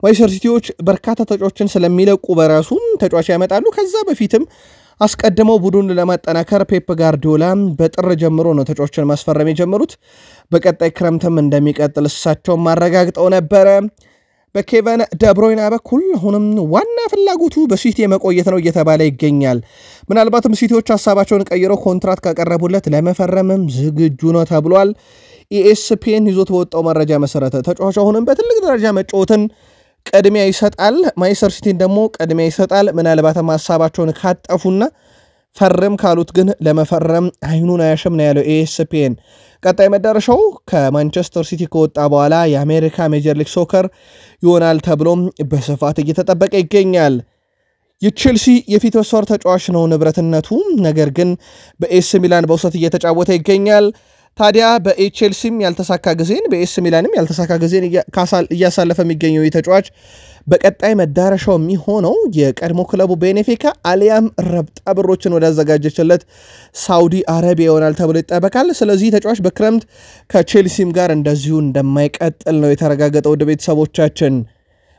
ማንቸስተር ሲቲዎች በርካታ ተጫዋቾችን ስለሚለቁ በራሱም ተጫዋች ያመጣሉ። ከዛ በፊትም አስቀድመው ቡድኑን ለማጠናከር ፔፕ ጋርዲዮላ በጥር ጀምሮ ነው ተጫዋቾችን ማስፈረም የጀመሩት። በቀጣይ ክረምትም እንደሚቀጥል እሳቸው ማረጋግጠው ነበረ። በኬቨን ደብሮይና በኩል አሁንም ዋና ፍላጎቱ በሲቲ መቆየት ነው እየተባለ ይገኛል። ምናልባትም ሲቲዎች ሐሳባቸውን ቀይረው ኮንትራት ካቀረቡለት ለመፈረምም ዝግጁ ነው ተብሏል። ኢኤስፒኤን ይዞት በወጣው መረጃ መሰረተ ተጫዋቹ አሁንም በትልቅ ደረጃ መጫወትን ቅድሚያ ይሰጣል፣ ማንቸስተር ሲቲን ደግሞ ቅድሚያ ይሰጣል። ምናልባትም ሐሳባቸውን ካጠፉና ፈርም ካሉት ግን ለመፈረም አይኑን አያሽም ነው ያለው ኢኤስፒኤን። ቀጣይ መዳረሻው ከማንቸስተር ሲቲ ከወጣ በኋላ የአሜሪካ ሜጀር ሊግ ሶከር ይሆናል ተብሎም በስፋት እየተጠበቀ ይገኛል። የቼልሲ የፊት መስመር ተጫዋች ነው ንብረትነቱ፣ ነገር ግን በኤስ ሚላን በውሰት እየተጫወተ ይገኛል። ታዲያ በቼልሲም ያልተሳካ ጊዜን በኤስ ሚላንም ያልተሳካ ጊዜን እያሳለፈ የሚገኘው ተጫዋች በቀጣይ መዳረሻው የሚሆነው የቀድሞ ክለቡ ቤኔፊካ አሊያም ረብጣ ብሮችን ወዳዘጋጀችለት ሳውዲ አረቢያ ይሆናል ተብሎ ይጠበቃል። ስለዚህ ተጫዋች በክረምት ከቼልሲም ጋር እንደዚሁ እንደማይቀጥል ነው የተረጋገጠው። ወደ ቤተሰቦቻችን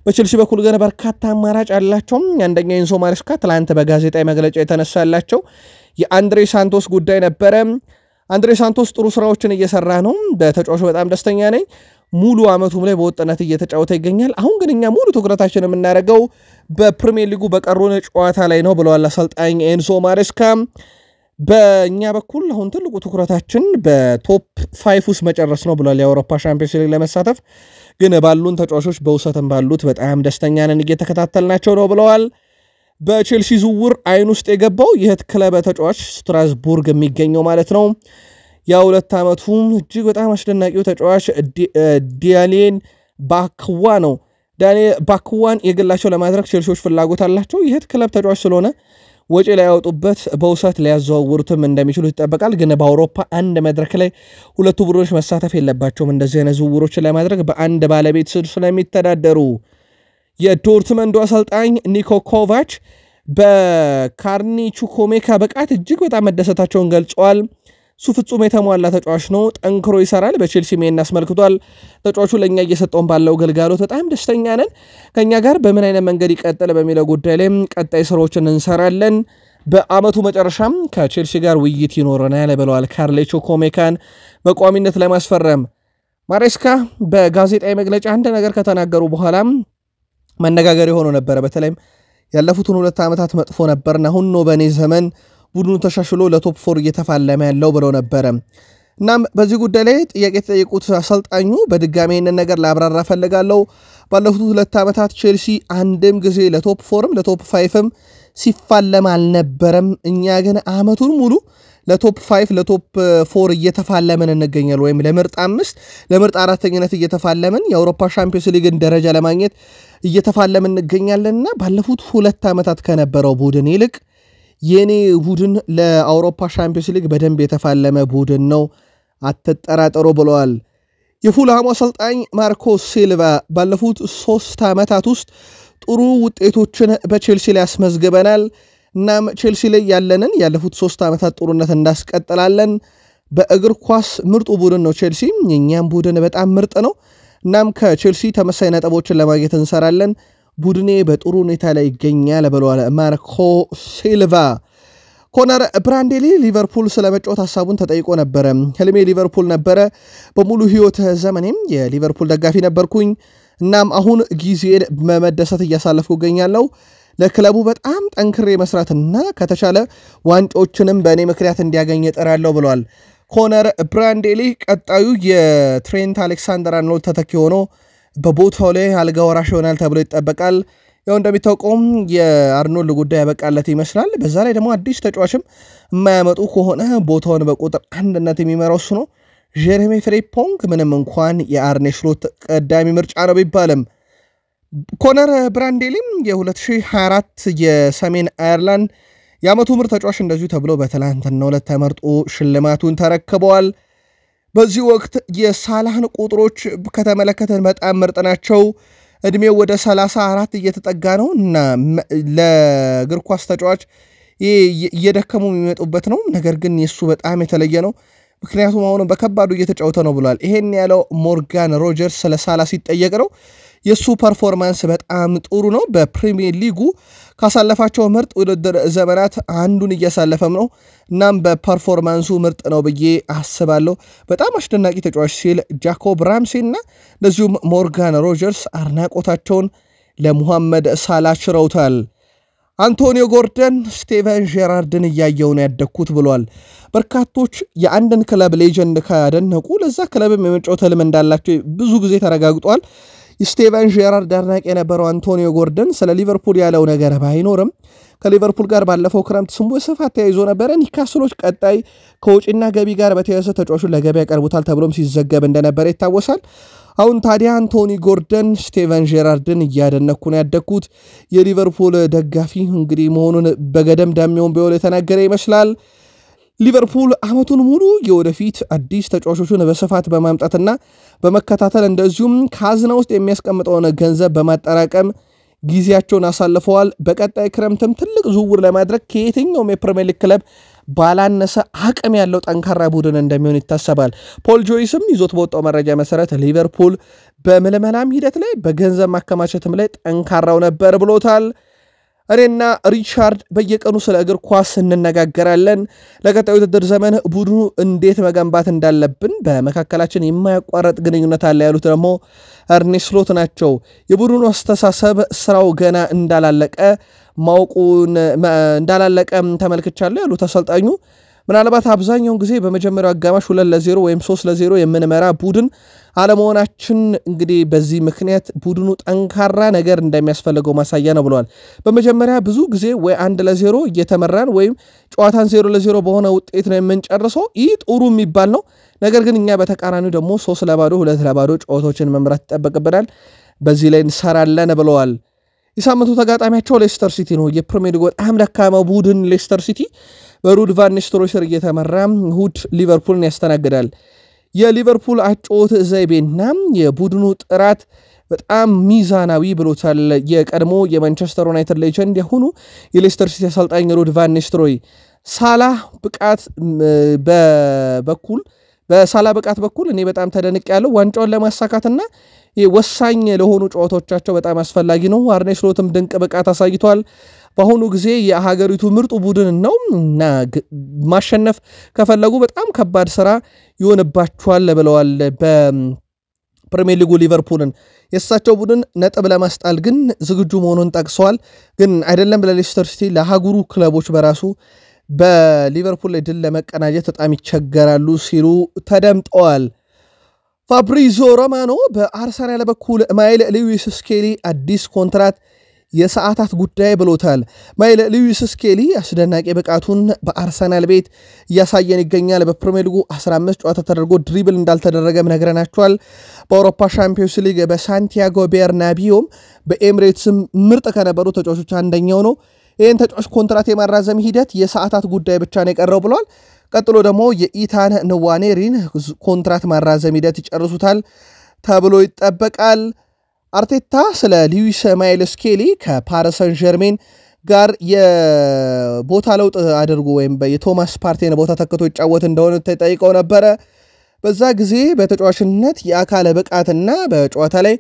በቼልሲ በኩል ግን በርካታ አማራጭ አላቸው። አንደኛው ኢንዞ ማሬስካ ትላንት በጋዜጣዊ መግለጫ የተነሳላቸው የአንድሬ ሳንቶስ ጉዳይ ነበረ። አንድሬ ሳንቶስ ጥሩ ስራዎችን እየሰራ ነው፣ በተጫዋቹ በጣም ደስተኛ ነኝ፣ ሙሉ አመቱም ላይ በወጥነት እየተጫወተ ይገኛል። አሁን ግን እኛ ሙሉ ትኩረታችን የምናደርገው በፕሪሚየር ሊጉ በቀሩን ጨዋታ ላይ ነው ብለዋል አሰልጣኝ ኤንዞ ማሬስካ። በእኛ በኩል አሁን ትልቁ ትኩረታችን በቶፕ 5 ውስጥ መጨረስ ነው ብለዋል። የአውሮፓ ሻምፒዮንስ ሊግ ለመሳተፍ ግን ባሉን ተጫዋቾች በውሰትም ባሉት በጣም ደስተኛ ነን፣ እየተከታተልናቸው ነው ብለዋል። በቼልሲ ዝውውር አይን ውስጥ የገባው ይህት ክለብ ተጫዋች ስትራስቡርግ የሚገኘው ማለት ነው የ2 ዓመቱ እጅግ በጣም አስደናቂው ተጫዋች ዳንኤል ባክዋ ነው። ዳንኤል ባክዋን የግላቸው ለማድረግ ቼልሲዎች ፍላጎት አላቸው። ይህት ክለብ ተጫዋች ስለሆነ ወጪ ላይ ያወጡበት በውሰት ሊያዘዋውሩትም እንደሚችሉ ይጠበቃል። ግን በአውሮፓ አንድ መድረክ ላይ ሁለቱ ቡድኖች መሳተፍ የለባቸውም እንደዚህ አይነት ዝውውሮችን ለማድረግ በአንድ ባለቤት ስር ስለሚተዳደሩ። የዶርትመንዱ አሰልጣኝ ኒኮ ኮቫች በካርኒ ቹኮሜካ ብቃት እጅግ በጣም መደሰታቸውን ገልጸዋል። እሱ ፍጹም የተሟላ ተጫዋች ነው፣ ጠንክሮ ይሰራል። በቼልሲ ሜን አስመልክቷል። ተጫዋቹ ለእኛ እየሰጠውን ባለው ግልጋሎት በጣም ደስተኛ ነን፣ ከእኛ ጋር በምን አይነት መንገድ ይቀጥል በሚለው ጉዳይ ላይ ቀጣይ ስራዎችን እንሰራለን። በአመቱ መጨረሻም ከቼልሲ ጋር ውይይት ይኖረናል ብለዋል። ካርኒ ቹኮሜካን በቋሚነት ለማስፈረም ማሬስካ በጋዜጣዊ መግለጫ አንድ ነገር ከተናገሩ በኋላም መነጋገር የሆነው ነበረ። በተለይም ያለፉትን 2 ዓመታት መጥፎ ነበርና አሁን ነው በእኔ ዘመን ቡድኑ ተሻሽሎ ለቶፕ 4 እየተፋለመ ያለው ብለው ነበረ። እናም በዚህ ጉዳይ ላይ ጥያቄ የተጠየቁት አሰልጣኙ በድጋሚ ይህንን ነገር ላብራራ ፈልጋለሁ፣ ባለፉት 2 ዓመታት ቼልሲ አንድም ጊዜ ለቶፕ 4ም ለቶፕ 5ም ሲፋለም አልነበረም እኛ ግን አመቱን ሙሉ ለቶፕ 5 ለቶፕ 4 እየተፋለመን እንገኛለን ወይም ለምርጥ 5 ለምርጥ አራተኛነት እየተፋለመን የአውሮፓ ሻምፒዮንስ ሊግን ደረጃ ለማግኘት እየተፋለመን እንገኛለንና ባለፉት 2 ዓመታት ከነበረው ቡድን ይልቅ የኔ ቡድን ለአውሮፓ ሻምፒዮንስ ሊግ በደንብ የተፋለመ ቡድን ነው አትጠራጠሩ ብለዋል። የፉልሃም አሰልጣኝ ማርኮ ሲልቫ ባለፉት 3 ዓመታት ውስጥ ጥሩ ውጤቶችን በቼልሲ ላይ አስመዝግበናል እናም ቼልሲ ላይ ያለፉት 3 ዓመታት ጥሩነት እንዳስቀጥላለን በእግር ኳስ ምርጡ ቡድን ነው ቼልሲ የኛም ቡድን በጣም ምርጥ ነው እናም ከቼልሲ ተመሳሳይ ነጥቦችን ለማግኘት እንሰራለን ቡድኔ በጥሩ ሁኔታ ላይ ይገኛል ብለዋል ማርኮ ሲልቫ። ኮነር ብራንዴሊ ሊቨርፑል ስለመጫወት ሐሳቡን ተጠይቆ ነበር። ህልሜ ሊቨርፑል ነበር በሙሉ ህይወት ዘመኔም የሊቨርፑል ደጋፊ ነበርኩኝ እናም አሁን ጊዜን በመደሰት እያሳለፍኩ እገኛለሁ ለክለቡ በጣም ጠንክሬ መስራትና ከተቻለ ዋንጫዎችንም በእኔ ምክንያት እንዲያገኝ እጥራለሁ ብለዋል። ኮነር ብራንዴሊ ቀጣዩ የትሬንት አሌክሳንደር-አርኖልድ ተተኪ ሆኖ በቦታው ላይ አልጋ ወራሽ ይሆናል ተብሎ ይጠበቃል። ያው እንደሚታወቀው የአርኖልድ ጉዳይ ያበቃለት ይመስላል። በዛ ላይ ደግሞ አዲስ ተጫዋችም የማያመጡ ከሆነ ቦታውን በቁጥር አንድነት የሚመራው እሱ ነው ጄሬሚ ፍሪምፖንግ ምንም እንኳን የአርኔ ስሎት ቀዳሚ ምርጫ ነው ቢባልም ኮነር ብራንዴሊም የ2024 የሰሜን አየርላንድ የዓመቱ ምርጥ ተጫዋች እንደዚሁ ተብሎ በትላንትናው ዕለት ተመርጦ ሽልማቱን ተረክበዋል። በዚህ ወቅት የሳላህን ቁጥሮች ከተመለከተን በጣም ምርጥ ናቸው። እድሜው ወደ 34 እየተጠጋ ነው እና ለእግር ኳስ ተጫዋች እየደከሙ የሚመጡበት ነው። ነገር ግን የሱ በጣም የተለየ ነው ምክንያቱም አሁን በከባዱ እየተጫወተ ነው ብሏል። ይሄን ያለው ሞርጋን ሮጀርስ ስለ ሳላ ሲጠየቅ ነው የሱ ፐርፎርማንስ በጣም ጥሩ ነው በፕሪሚየር ሊጉ ካሳለፋቸው ምርጥ ውድድር ዘመናት አንዱን እያሳለፈም ነው እናም በፐርፎርማንሱ ምርጥ ነው ብዬ አስባለሁ በጣም አስደናቂ ተጫዋች ሲል ጃኮብ ራምሴና ለዚሁም ሞርጋን ሮጀርስ አድናቆታቸውን ለሙሐመድ ሳላ ችረውታል። አንቶኒዮ ጎርደን ስቴቨን ጄራርድን እያየው ነው ያደኩት ብሏል። በርካቶች የአንድን ክለብ ሌጀንድ ካደነቁ ለዛ ክለብም የመጫወት ህልም እንዳላቸው ብዙ ጊዜ ተረጋግጧል። ስቴቨን ጄራርድ አድናቂ የነበረው አንቶኒዮ ጎርደን ስለ ሊቨርፑል ያለው ነገር ባይኖርም ከሊቨርፑል ጋር ባለፈው ክረምት ስሙ በስፋት ተያይዞ ነበር። ኒካስሎች ቀጣይ ከውጪና ገቢ ጋር በተያያዘ ተጫዋቹን ለገበያ ያቀርቡታል ተብሎም ሲዘገብ እንደነበረ ይታወሳል። አሁን ታዲያ አንቶኒ ጎርደን ስቴቨን ጄራርድን እያደነኩ ነው ያደኩት የሊቨርፑል ደጋፊ እንግዲህ መሆኑን በገደም ዳሚውን ቢሆን የተናገረ ይመስላል። ሊቨርፑል አመቱን ሙሉ የወደፊት አዲስ ተጫዋቾችን በስፋት በማምጣትና በመከታተል እንደዚሁም ካዝና ውስጥ የሚያስቀምጠውን ገንዘብ በማጠራቀም ጊዜያቸውን አሳልፈዋል። በቀጣይ ክረምትም ትልቅ ዝውውር ለማድረግ ከየትኛውም የፕሪሚየር ሊግ ክለብ ባላነሰ አቅም ያለው ጠንካራ ቡድን እንደሚሆን ይታሰባል። ፖል ጆይስም ይዞት በወጣው መረጃ መሰረት ሊቨርፑል በምልመላም ሂደት ላይ በገንዘብ ማከማቸትም ላይ ጠንካራው ነበር ብሎታል። እኔና ሪቻርድ በየቀኑ ስለ እግር ኳስ እንነጋገራለን ለቀጣዩ ውድድር ዘመን ቡድኑ እንዴት መገንባት እንዳለብን በመካከላችን የማያቋርጥ ግንኙነት አለ ያሉት ደግሞ አርኔ ስሎት ናቸው። የቡድኑ አስተሳሰብ ስራው ገና እንዳላለቀ ተመልክቻለሁ ያሉት አሰልጣኙ ምናልባት አብዛኛውን ጊዜ በመጀመሪያው አጋማሽ 2-0 ወይም 3-0 የምንመራ ቡድን አለመሆናችን እንግዲህ በዚህ ምክንያት ቡድኑ ጠንካራ ነገር እንደሚያስፈልገው ማሳያ ነው ብለዋል። በመጀመሪያ ብዙ ጊዜ ወይ 1-0 እየተመራን ወይም ጨዋታን 0-0 በሆነ ውጤት ነው የምንጨርሰው ይህ ጥሩ የሚባል ነው። ነገር ግን እኛ በተቃራኒው ደግሞ 3-0 2-0 ጨዋታዎችን መምራት ይጠበቅብናል በዚህ ላይ እንሰራለን ብለዋል። የሳምንቱ ተጋጣሚያቸው ሌስተር ሲቲ ነው። የፕሪሚየር ሊግ በጣም ደካማ ቡድን ሌስተር ሲቲ በሩድ ቫን ኒስተልሮይ ስር እየተመራ እሁድ ሊቨርፑልን ያስተናግዳል። የሊቨርፑል አጨዋወት ዘይቤና የቡድኑ ጥራት በጣም ሚዛናዊ ብሎታል የቀድሞ የማንቸስተር ዩናይትድ ሌጀንድ የሆኑ የሌስተር ሲቲ አሰልጣኝ ሩድ ቫን ኒስተልሮይ። ሳላህ ብቃት በኩል እኔ በጣም ተደንቄያለሁ ዋንጫውን ለማሳካትና ወሳኝ ለሆኑ ጨዋታዎቻቸው በጣም አስፈላጊ ነው። አርኔ ስሎትም ድንቅ ብቃት አሳይቷል። በአሁኑ ጊዜ የሀገሪቱ ምርጡ ቡድን ነው እና ማሸነፍ ከፈለጉ በጣም ከባድ ስራ ይሆንባቸዋል ብለዋል። በፕሪሚየር ሊጉ ሊቨርፑልን የእሳቸው ቡድን ነጥብ ለማስጣል ግን ዝግጁ መሆኑን ጠቅሰዋል። ግን አይደለም ለሌስተር ሲቲ ለሀገሩ ክለቦች በራሱ በሊቨርፑል ላይ ድል ለመቀናጀት በጣም ይቸገራሉ ሲሉ ተደምጠዋል። ፋብሪዞ ሮማኖ በአርሰናል በኩል ማይል ሉዊስ ስኬሊ አዲስ ኮንትራት የሰዓታት ጉዳይ ብሎታል። ማይል ሉዊስ ስኬሊ አስደናቂ ብቃቱን በአርሰናል ቤት እያሳየን ይገኛል። በፕሪሚየር ሊጉ 15 ጨዋታ ተደርጎ ድሪብል እንዳልተደረገም ነግረናቸዋል። በአውሮፓ ሻምፒዮንስ ሊግ በሳንቲያጎ ቤርናቢዮም በኤምሬትስም ምርጥ ከነበሩ ተጫዋቾች አንደኛው ነው። ይህን ተጫዋች ኮንትራት የማራዘም ሂደት የሰዓታት ጉዳይ ብቻ ነው የቀረው ብሏል። ቀጥሎ ደግሞ የኢታን ንዋኔሪን ኮንትራት ማራዘም ሂደት ይጨርሱታል ተብሎ ይጠበቃል። አርቴታ ስለ ሉዊስ ማይል ስኬሊ ከፓሪስ ሰን ዠርሜን ጋር የቦታ ለውጥ አድርጎ ወይም የቶማስ ፓርቴን ቦታ ተክቶ ይጫወት እንደሆነ ተጠይቀው ነበረ። በዛ ጊዜ በተጫዋችነት የአካለ ብቃትና በጨዋታ ላይ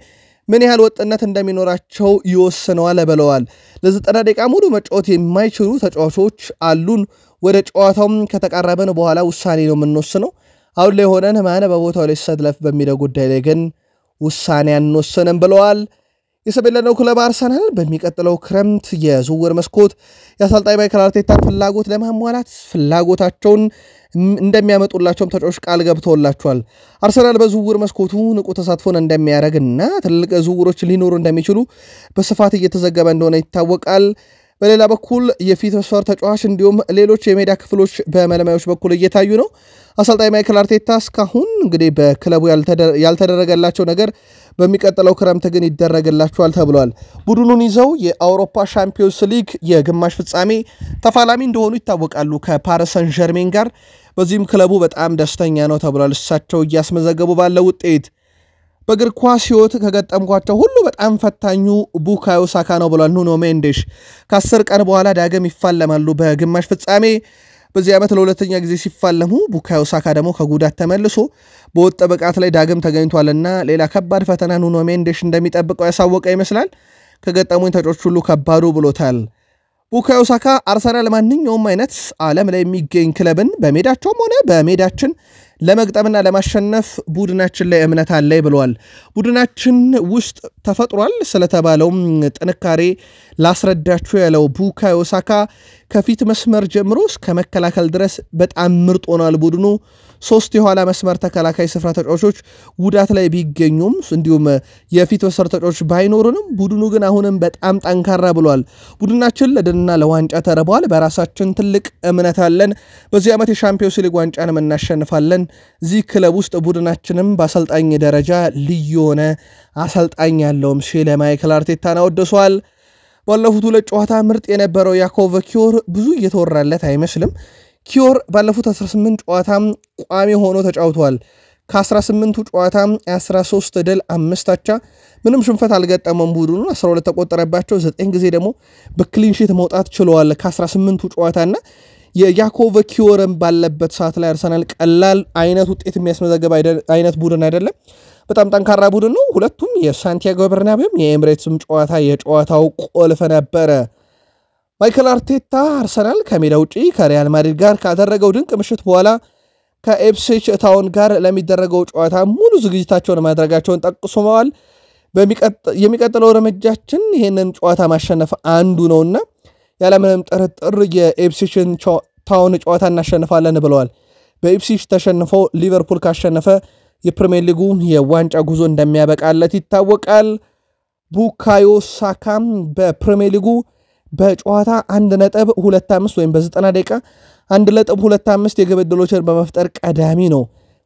ምን ያህል ወጥነት እንደሚኖራቸው ይወስነዋል ብለዋል። ለ90 ደቂቃ ሙሉ መጫወት የማይችሉ ተጫዋቾች አሉን። ወደ ጨዋታውም ከተቃረበን በኋላ ውሳኔ ነው የምንወስነው። አሁን ላይ ሆነን ማን በቦታው ላይ ሰድለፍ በሚለው ጉዳይ ላይ ግን ውሳኔ አንወስንም ብለዋል። የሰሜን ለንደኑ ክለብ አርሰናል በሚቀጥለው ክረምት የዝውውር መስኮት የአሰልጣኝ ማይክል አርቴታን ፍላጎት ለማሟላት ፍላጎታቸውን እንደሚያመጡላቸውም ተጫዋቾች ቃል ገብተውላቸዋል። አርሰናል በዝውውር መስኮቱ ንቁ ተሳትፎን እንደሚያደርግና ትልቅ ዝውውሮች ሊኖሩ እንደሚችሉ በስፋት እየተዘገበ እንደሆነ ይታወቃል። በሌላ በኩል የፊት መስመር ተጫዋች እንዲሁም ሌሎች የሜዳ ክፍሎች በመለማዮች በኩል እየታዩ ነው። አሰልጣኝ ማይክል አርቴታ እስካሁን እንግዲህ በክለቡ ያልተደረገላቸው ነገር በሚቀጥለው ክረምት ግን ይደረግላቸዋል ተብሏል። ቡድኑን ይዘው የአውሮፓ ሻምፒዮንስ ሊግ የግማሽ ፍጻሜ ተፋላሚ እንደሆኑ ይታወቃሉ ከፓሪስ ሰን ዠርሜን ጋር። በዚህም ክለቡ በጣም ደስተኛ ነው ተብሏል። እሳቸው እያስመዘገቡ ባለው ውጤት በእግር ኳስ ሕይወት ከገጠምኳቸው ሁሉ በጣም ፈታኙ ቡካዮ ሳካ ነው ብሏል ኑኖ ሜንዴሽ። ከ10 ቀን በኋላ ዳግም ይፋለማሉ በግማሽ ፍጻሜ። በዚህ ዓመት ለሁለተኛ ጊዜ ሲፋለሙ ቡካዮ ሳካ ደግሞ ከጉዳት ተመልሶ በወጥ ብቃት ላይ ዳግም ተገኝቷልና ሌላ ከባድ ፈተና ኑኖ ሜንዴሽ እንደሚጠብቀው ያሳወቀ ይመስላል። ከገጠሙኝ ተጫዋቾች ሁሉ ከባዱ ብሎታል። ቡካዮ ሳካ አርሰናል ማንኛውም አይነት ዓለም ላይ የሚገኝ ክለብን በሜዳቸውም ሆነ በሜዳችን ለመግጠምና ለማሸነፍ ቡድናችን ላይ እምነት አለ ብለዋል። ቡድናችን ውስጥ ተፈጥሯል ስለተባለውም ጥንካሬ ላስረዳችሁ ያለው ቡካዮ ሳካ ከፊት መስመር ጀምሮ እስከ መከላከል ድረስ በጣም ምርጥ ሆኗል። ቡድኑ 3 የኋላ መስመር ተከላካይ ስፍራ ተጫዋቾች ጉዳት ላይ ቢገኙም እንዲሁም የፊት መስመር ተጫዋቾች ባይኖሩንም ቡድኑ ግን አሁንም በጣም ጠንካራ ብሏል። ቡድናችን ለድልና ለዋንጫ ተረቧል። በራሳችን ትልቅ እምነት አለን። በዚህ ዓመት የሻምፒዮንስ ሊግ ዋንጫንም እናሸንፋለን። እዚህ ክለብ ውስጥ ቡድናችንም በአሰልጣኝ ደረጃ ልዩ የሆነ አሰልጣኝ ያለውም ሲል ማይክል አርቴታን አወድሷል። ባለፉት 2 ጨዋታ ምርጥ የነበረው ያኮቭ ኪዮር ብዙ እየተወራለት አይመስልም። ኪዮር ባለፉት 18 ጨዋታ ቋሚ ሆኖ ተጫውቷል። ከ18ቱ ጨዋታ 13 ድል 5 አቻ፣ ምንም ሽንፈት አልገጠመም። ቡድኑ 12 ተቆጠረባቸው፣ 9 ጊዜ ደግሞ በክሊንሺት መውጣት ችለዋል ከ18ቱ ጨዋታና የያኮቭ ኪዮርም ባለበት ሰዓት ላይ አርሰናል ቀላል አይነት ውጤት የሚያስመዘግብ አይነት ቡድን አይደለም። በጣም ጠንካራ ቡድን ነው። ሁለቱም የሳንቲያጎ በርናቤም የኤምሬትስም ጨዋታ የጨዋታው ቁልፍ ነበረ። ማይክል አርቴታ አርሰናል ከሜዳ ውጪ ከሪያል ማድሪድ ጋር ካደረገው ድንቅ ምሽት በኋላ ከኢፕስዊች ታውን ጋር ለሚደረገው ጨዋታ ሙሉ ዝግጅታቸውን ማድረጋቸውን ጠቅሰዋል። የሚቀጥለው እርምጃችን ይህንን ጨዋታ ማሸነፍ አንዱ ነውና ያለምንም ጥርጥር የኢፕስዊችን ታውን ጨዋታ እናሸንፋለን ብለዋል። በኢፕስዊች ተሸንፈው ሊቨርፑል ካሸነፈ የፕሪሚየር ሊጉ የዋንጫ ጉዞ እንደሚያበቃለት ይታወቃል። ቡካዮ ሳካም በፕሪሚየር ሊጉ በጨዋታ 1.25 ወይም በ90 ደቂቃ 1.25 የግብ ዕድሎችን በመፍጠር ቀዳሚ ነው።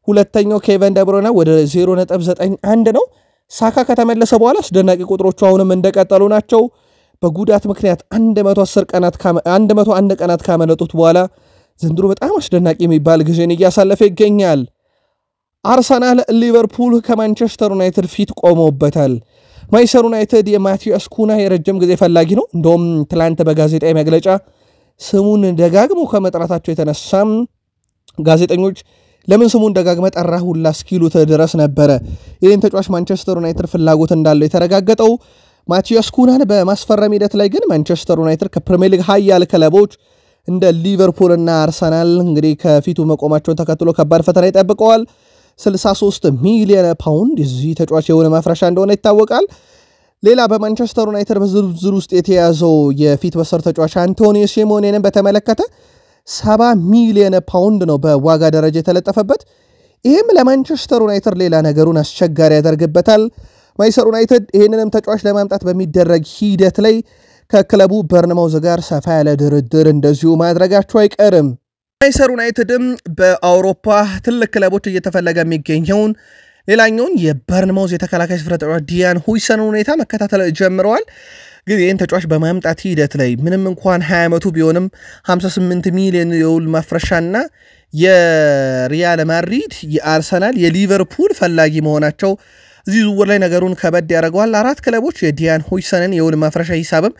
ሁለተኛው ኬቨን ደብሮና ወደ 0.91 ነው። ሳካ ከተመለሰ በኋላ አስደናቂ ቁጥሮቹ አሁንም እንደቀጠሉ ናቸው። በጉዳት ምክንያት 101 ቀናት ካመለጡት በኋላ ዘንድሮ በጣም አስደናቂ የሚባል ጊዜን እያሳለፈ ይገኛል። አርሰናል ሊቨርፑል ከማንቸስተር ዩናይትድ ፊት ቆመውበታል። ማንቸስተር ዩናይትድ የማቲያስ ኩና የረጅም ጊዜ ፈላጊ ነው። እንደውም ትላንት በጋዜጣዊ መግለጫ ስሙን ደጋግሞ ከመጥራታቸው የተነሳም ጋዜጠኞች ለምን ስሙን ደጋግመ ጠራህ ሁላ እስኪሉት ድረስ ነበረ ይህን ተጫዋች ማንቸስተር ዩናይትድ ፍላጎት እንዳለው የተረጋገጠው። ማቲያስ ኩናን በማስፈረም ሂደት ላይ ግን ማንቸስተር ዩናይትድ ከፕሪሚየር ሊግ ኃያል ክለቦች እንደ ሊቨርፑል እና አርሰናል እንግዲህ ከፊቱ መቆማቸውን ተከትሎ ከባድ ፈተና ይጠብቀዋል። 63 ሚሊዮን ፓውንድ የዚህ ተጫዋች የሆነ ማፍረሻ እንደሆነ ይታወቃል። ሌላ በማንቸስተር ዩናይትድ በዝርዝር ውስጥ የተያዘው የፊት መስመር ተጫዋች አንቶኒዮ ሲሞኔንን በተመለከተ 70 ሚሊዮን ፓውንድ ነው በዋጋ ደረጃ የተለጠፈበት። ይህም ለማንቸስተር ዩናይትድ ሌላ ነገሩን አስቸጋሪ ያደርግበታል። ማንቸስተር ዩናይትድ ይህንንም ተጫዋች ለማምጣት በሚደረግ ሂደት ላይ ከክለቡ በርንማውዝ ጋር ሰፋ ያለ ድርድር እንደዚሁ ማድረጋቸው አይቀርም። ማንቸስተር ዩናይትድም በአውሮፓ ትልቅ ክለቦች እየተፈለገ የሚገኘውን ሌላኛውን የበርንማውዝ የተከላካይ ስፍራ ተጫዋች ዲያን ሁይሰን ሁኔታ መከታተል ጀምረዋል። ግን ይህን ተጫዋች በማምጣት ሂደት ላይ ምንም እንኳን 20 ዓመቱ ቢሆንም 58 ሚሊዮን የውል ማፍረሻና የሪያል ማድሪድ፣ የአርሰናል፣ የሊቨርፑል ፈላጊ መሆናቸው እዚህ ዝውውር ላይ ነገሩን ከበድ ያደርገዋል። 4 ክለቦች የዲያን ሁይሰንን የውል ማፍረሻ ሂሳብም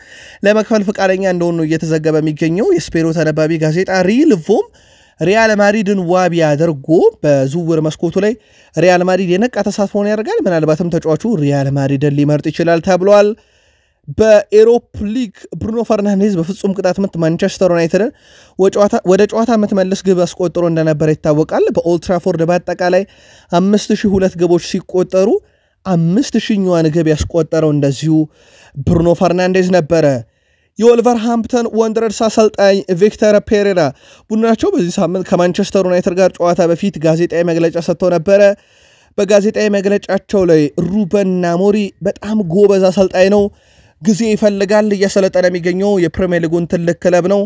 ለመክፈል ፈቃደኛ እንደሆኑ እየተዘገበ የሚገኘው የስፔኑ ተነባቢ ጋዜጣ ሪልቮም ሪያል ማድሪድን ዋቢ አድርጎ በዝውውር መስኮቱ ላይ ሪያል ማድሪድ የነቃ ተሳትፎን ያደርጋል፣ ምናልባትም ተጫዋቹ ሪያል ማድሪድን ሊመርጥ ይችላል ተብሏል። በኤሮፕ ሊግ ብሩኖ ፈርናንዴዝ በፍጹም ቅጣት ምት ማንቸስተር ዩናይትድን ወደ ጨዋታ የምትመልስ ግብ አስቆጥሮ እንደነበረ ይታወቃል። በኦልድ ትራፎርድ በአጠቃላይ 5002 ግቦች ሲቆጠሩ 5000ኛዋን ግብ ያስቆጠረው እንደዚሁ ብሩኖ ፈርናንዴዝ ነበረ። የወልቨርሃምፕተን ወንደረርስ አሰልጣኝ ቪክተር ፔሬራ ቡድናቸው በዚህ ሳምንት ከማንቸስተር ዩናይትድ ጋር ጨዋታ በፊት ጋዜጣዊ መግለጫ ሰጥተው ነበረ። በጋዜጣዊ መግለጫቸው ላይ ሩበን አሞሪም በጣም ጎበዝ አሰልጣኝ ነው፣ ጊዜ ይፈልጋል፣ እያሰለጠነ የሚገኘው የፕሪሚየር ሊጉን ትልቅ ክለብ ነው፣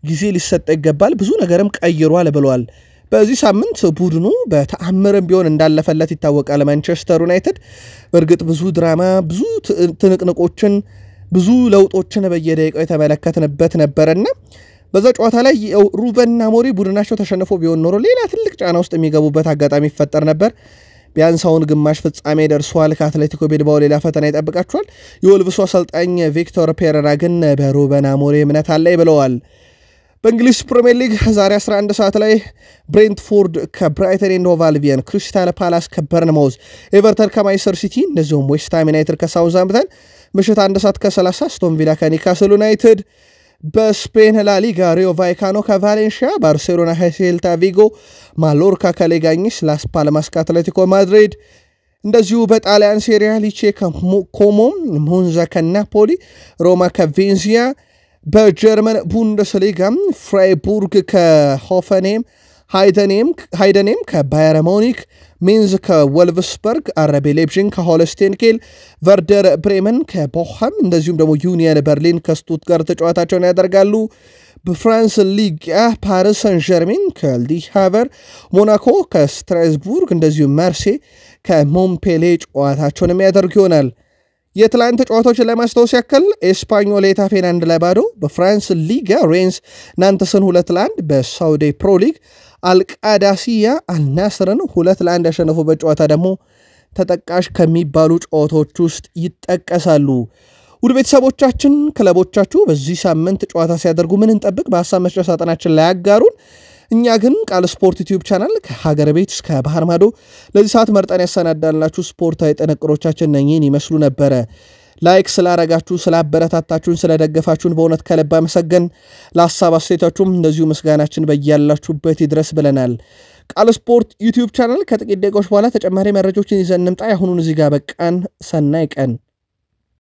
ጊዜ ሊሰጠ ይገባል፣ ብዙ ነገርም ቀይሯል ብለዋል። በዚህ ሳምንት ቡድኑ በተአምርም ቢሆን እንዳለፈለት ይታወቃል። ማንቸስተር ዩናይትድ በእርግጥ ብዙ ድራማ፣ ብዙ ትንቅንቆችን፣ ብዙ ለውጦችን በየደቂቃው የተመለከትንበት ነበርና በዛ ጨዋታ ላይ ሩበን አሞሪም ቡድናቸው ተሸንፎ ቢሆን ኖሮ ሌላ ትልቅ ጫና ውስጥ የሚገቡበት አጋጣሚ ይፈጠር ነበር። ቢያንስ አሁን ግማሽ ፍጻሜ ደርሷል። ከአትሌቲኮ ቤልባኦ ሌላ ፈተና ይጠብቃቸዋል። የወልቭሱ አሰልጣኝ ቪክተር ፔሬራ ግን በሩበን አሞሪም እምነት አለኝ ብለዋል። በእንግሊዝ ፕሪሚየር ሊግ ዛሬ 11 ሰዓት ላይ ብሬንትፎርድ ከብራይተን ኤንድ ሆቭ አልቢዮን፣ ክሪስታል ፓላስ ከበርንማውዝ፣ ኤቨርተን ከማንቸስተር ሲቲ እንደዚሁም ዌስትሃም ዩናይትድ ከሳውዝሃምፕተን ምሽት 1 ሰዓት ከ30 አስቶን ቪላ ከኒውካስል ዩናይትድ። በስፔን ላሊጋ ሪዮ ቫይካኖ ከቫሌንሺያ፣ ባርሴሎና ከሴልታ ቪጎ፣ ማሎርካ ከሌጋኝስ፣ ላስ ፓልማስ ከአትሌቲኮ ማድሪድ። እንደዚሁ በጣሊያን ሴሪያ ሊቼ ከኮሞ፣ ሞንዛ ከናፖሊ፣ ሮማ ከቬንዚያ። በጀርመን ቡንደስሊጋ ፍራይቡርግ ከሆፈንሄም፣ ሃይደኔም ከባየር ሙኒክ፣ ሜንዝ ከወልቭስበርግ፣ አረቤ ሌፕዥን ከሆልስቴን ኬል፣ ቨርደር ብሬመን ከቦኸም እንደዚሁም ደግሞ ዩኒየን በርሊን ከስቱትጋርት ጨዋታቸውን ያደርጋሉ። በፍራንስ ሊግ ፓሪስ ሰን ዠርሜን ከሊ ሃቨር፣ ሞናኮ ከስትራስቡርግ እንደዚሁም ማርሴ ከሞምፔሌ ጨዋታቸውን የሚያደርጉ ይሆናል። የትላንት ጨዋታዎችን ለማስታወስ ያክል ኤስፓኞል ኤታፌን 1-0፣ በፍራንስ ሊጋ ሬንስ ናንተስን 2-1፣ በሳውዲ ፕሮ ሊግ አልቃዳሲያ አልናስርን 2-1 ያሸነፉበት ጨዋታ ደግሞ ተጠቃሽ ከሚባሉ ጨዋታዎች ውስጥ ይጠቀሳሉ። ውድ ቤተሰቦቻችን ክለቦቻችሁ በዚህ ሳምንት ጨዋታ ሲያደርጉ ምን እንጠብቅ? በሐሳብ መስጫ ሳጥናችን ላይ ያጋሩን። እኛ ግን ቃል ስፖርት ዩቲዩብ ቻናል ከሀገር ቤት እስከ ባህር ማዶ ለዚህ ሰዓት መርጠን ያሰናዳልናችሁ ስፖርታዊ ጥንቅሮቻችን ነኝን ይመስሉ ነበረ። ላይክ ስላረጋችሁ፣ ስላበረታታችሁን፣ ስለደገፋችሁን በእውነት ከልብ አመሰገን። ለሐሳብ አስተያየታችሁም እንደዚሁ ምስጋናችን በያላችሁበት ይድረስ ብለናል። ቃል ስፖርት ዩቲዩብ ቻናል ከጥቂት ደቂቃዎች በኋላ ተጨማሪ መረጃዎችን ይዘን እንምጣ። አሁኑን እዚህ ጋር በቃን። ሰናይ ቀን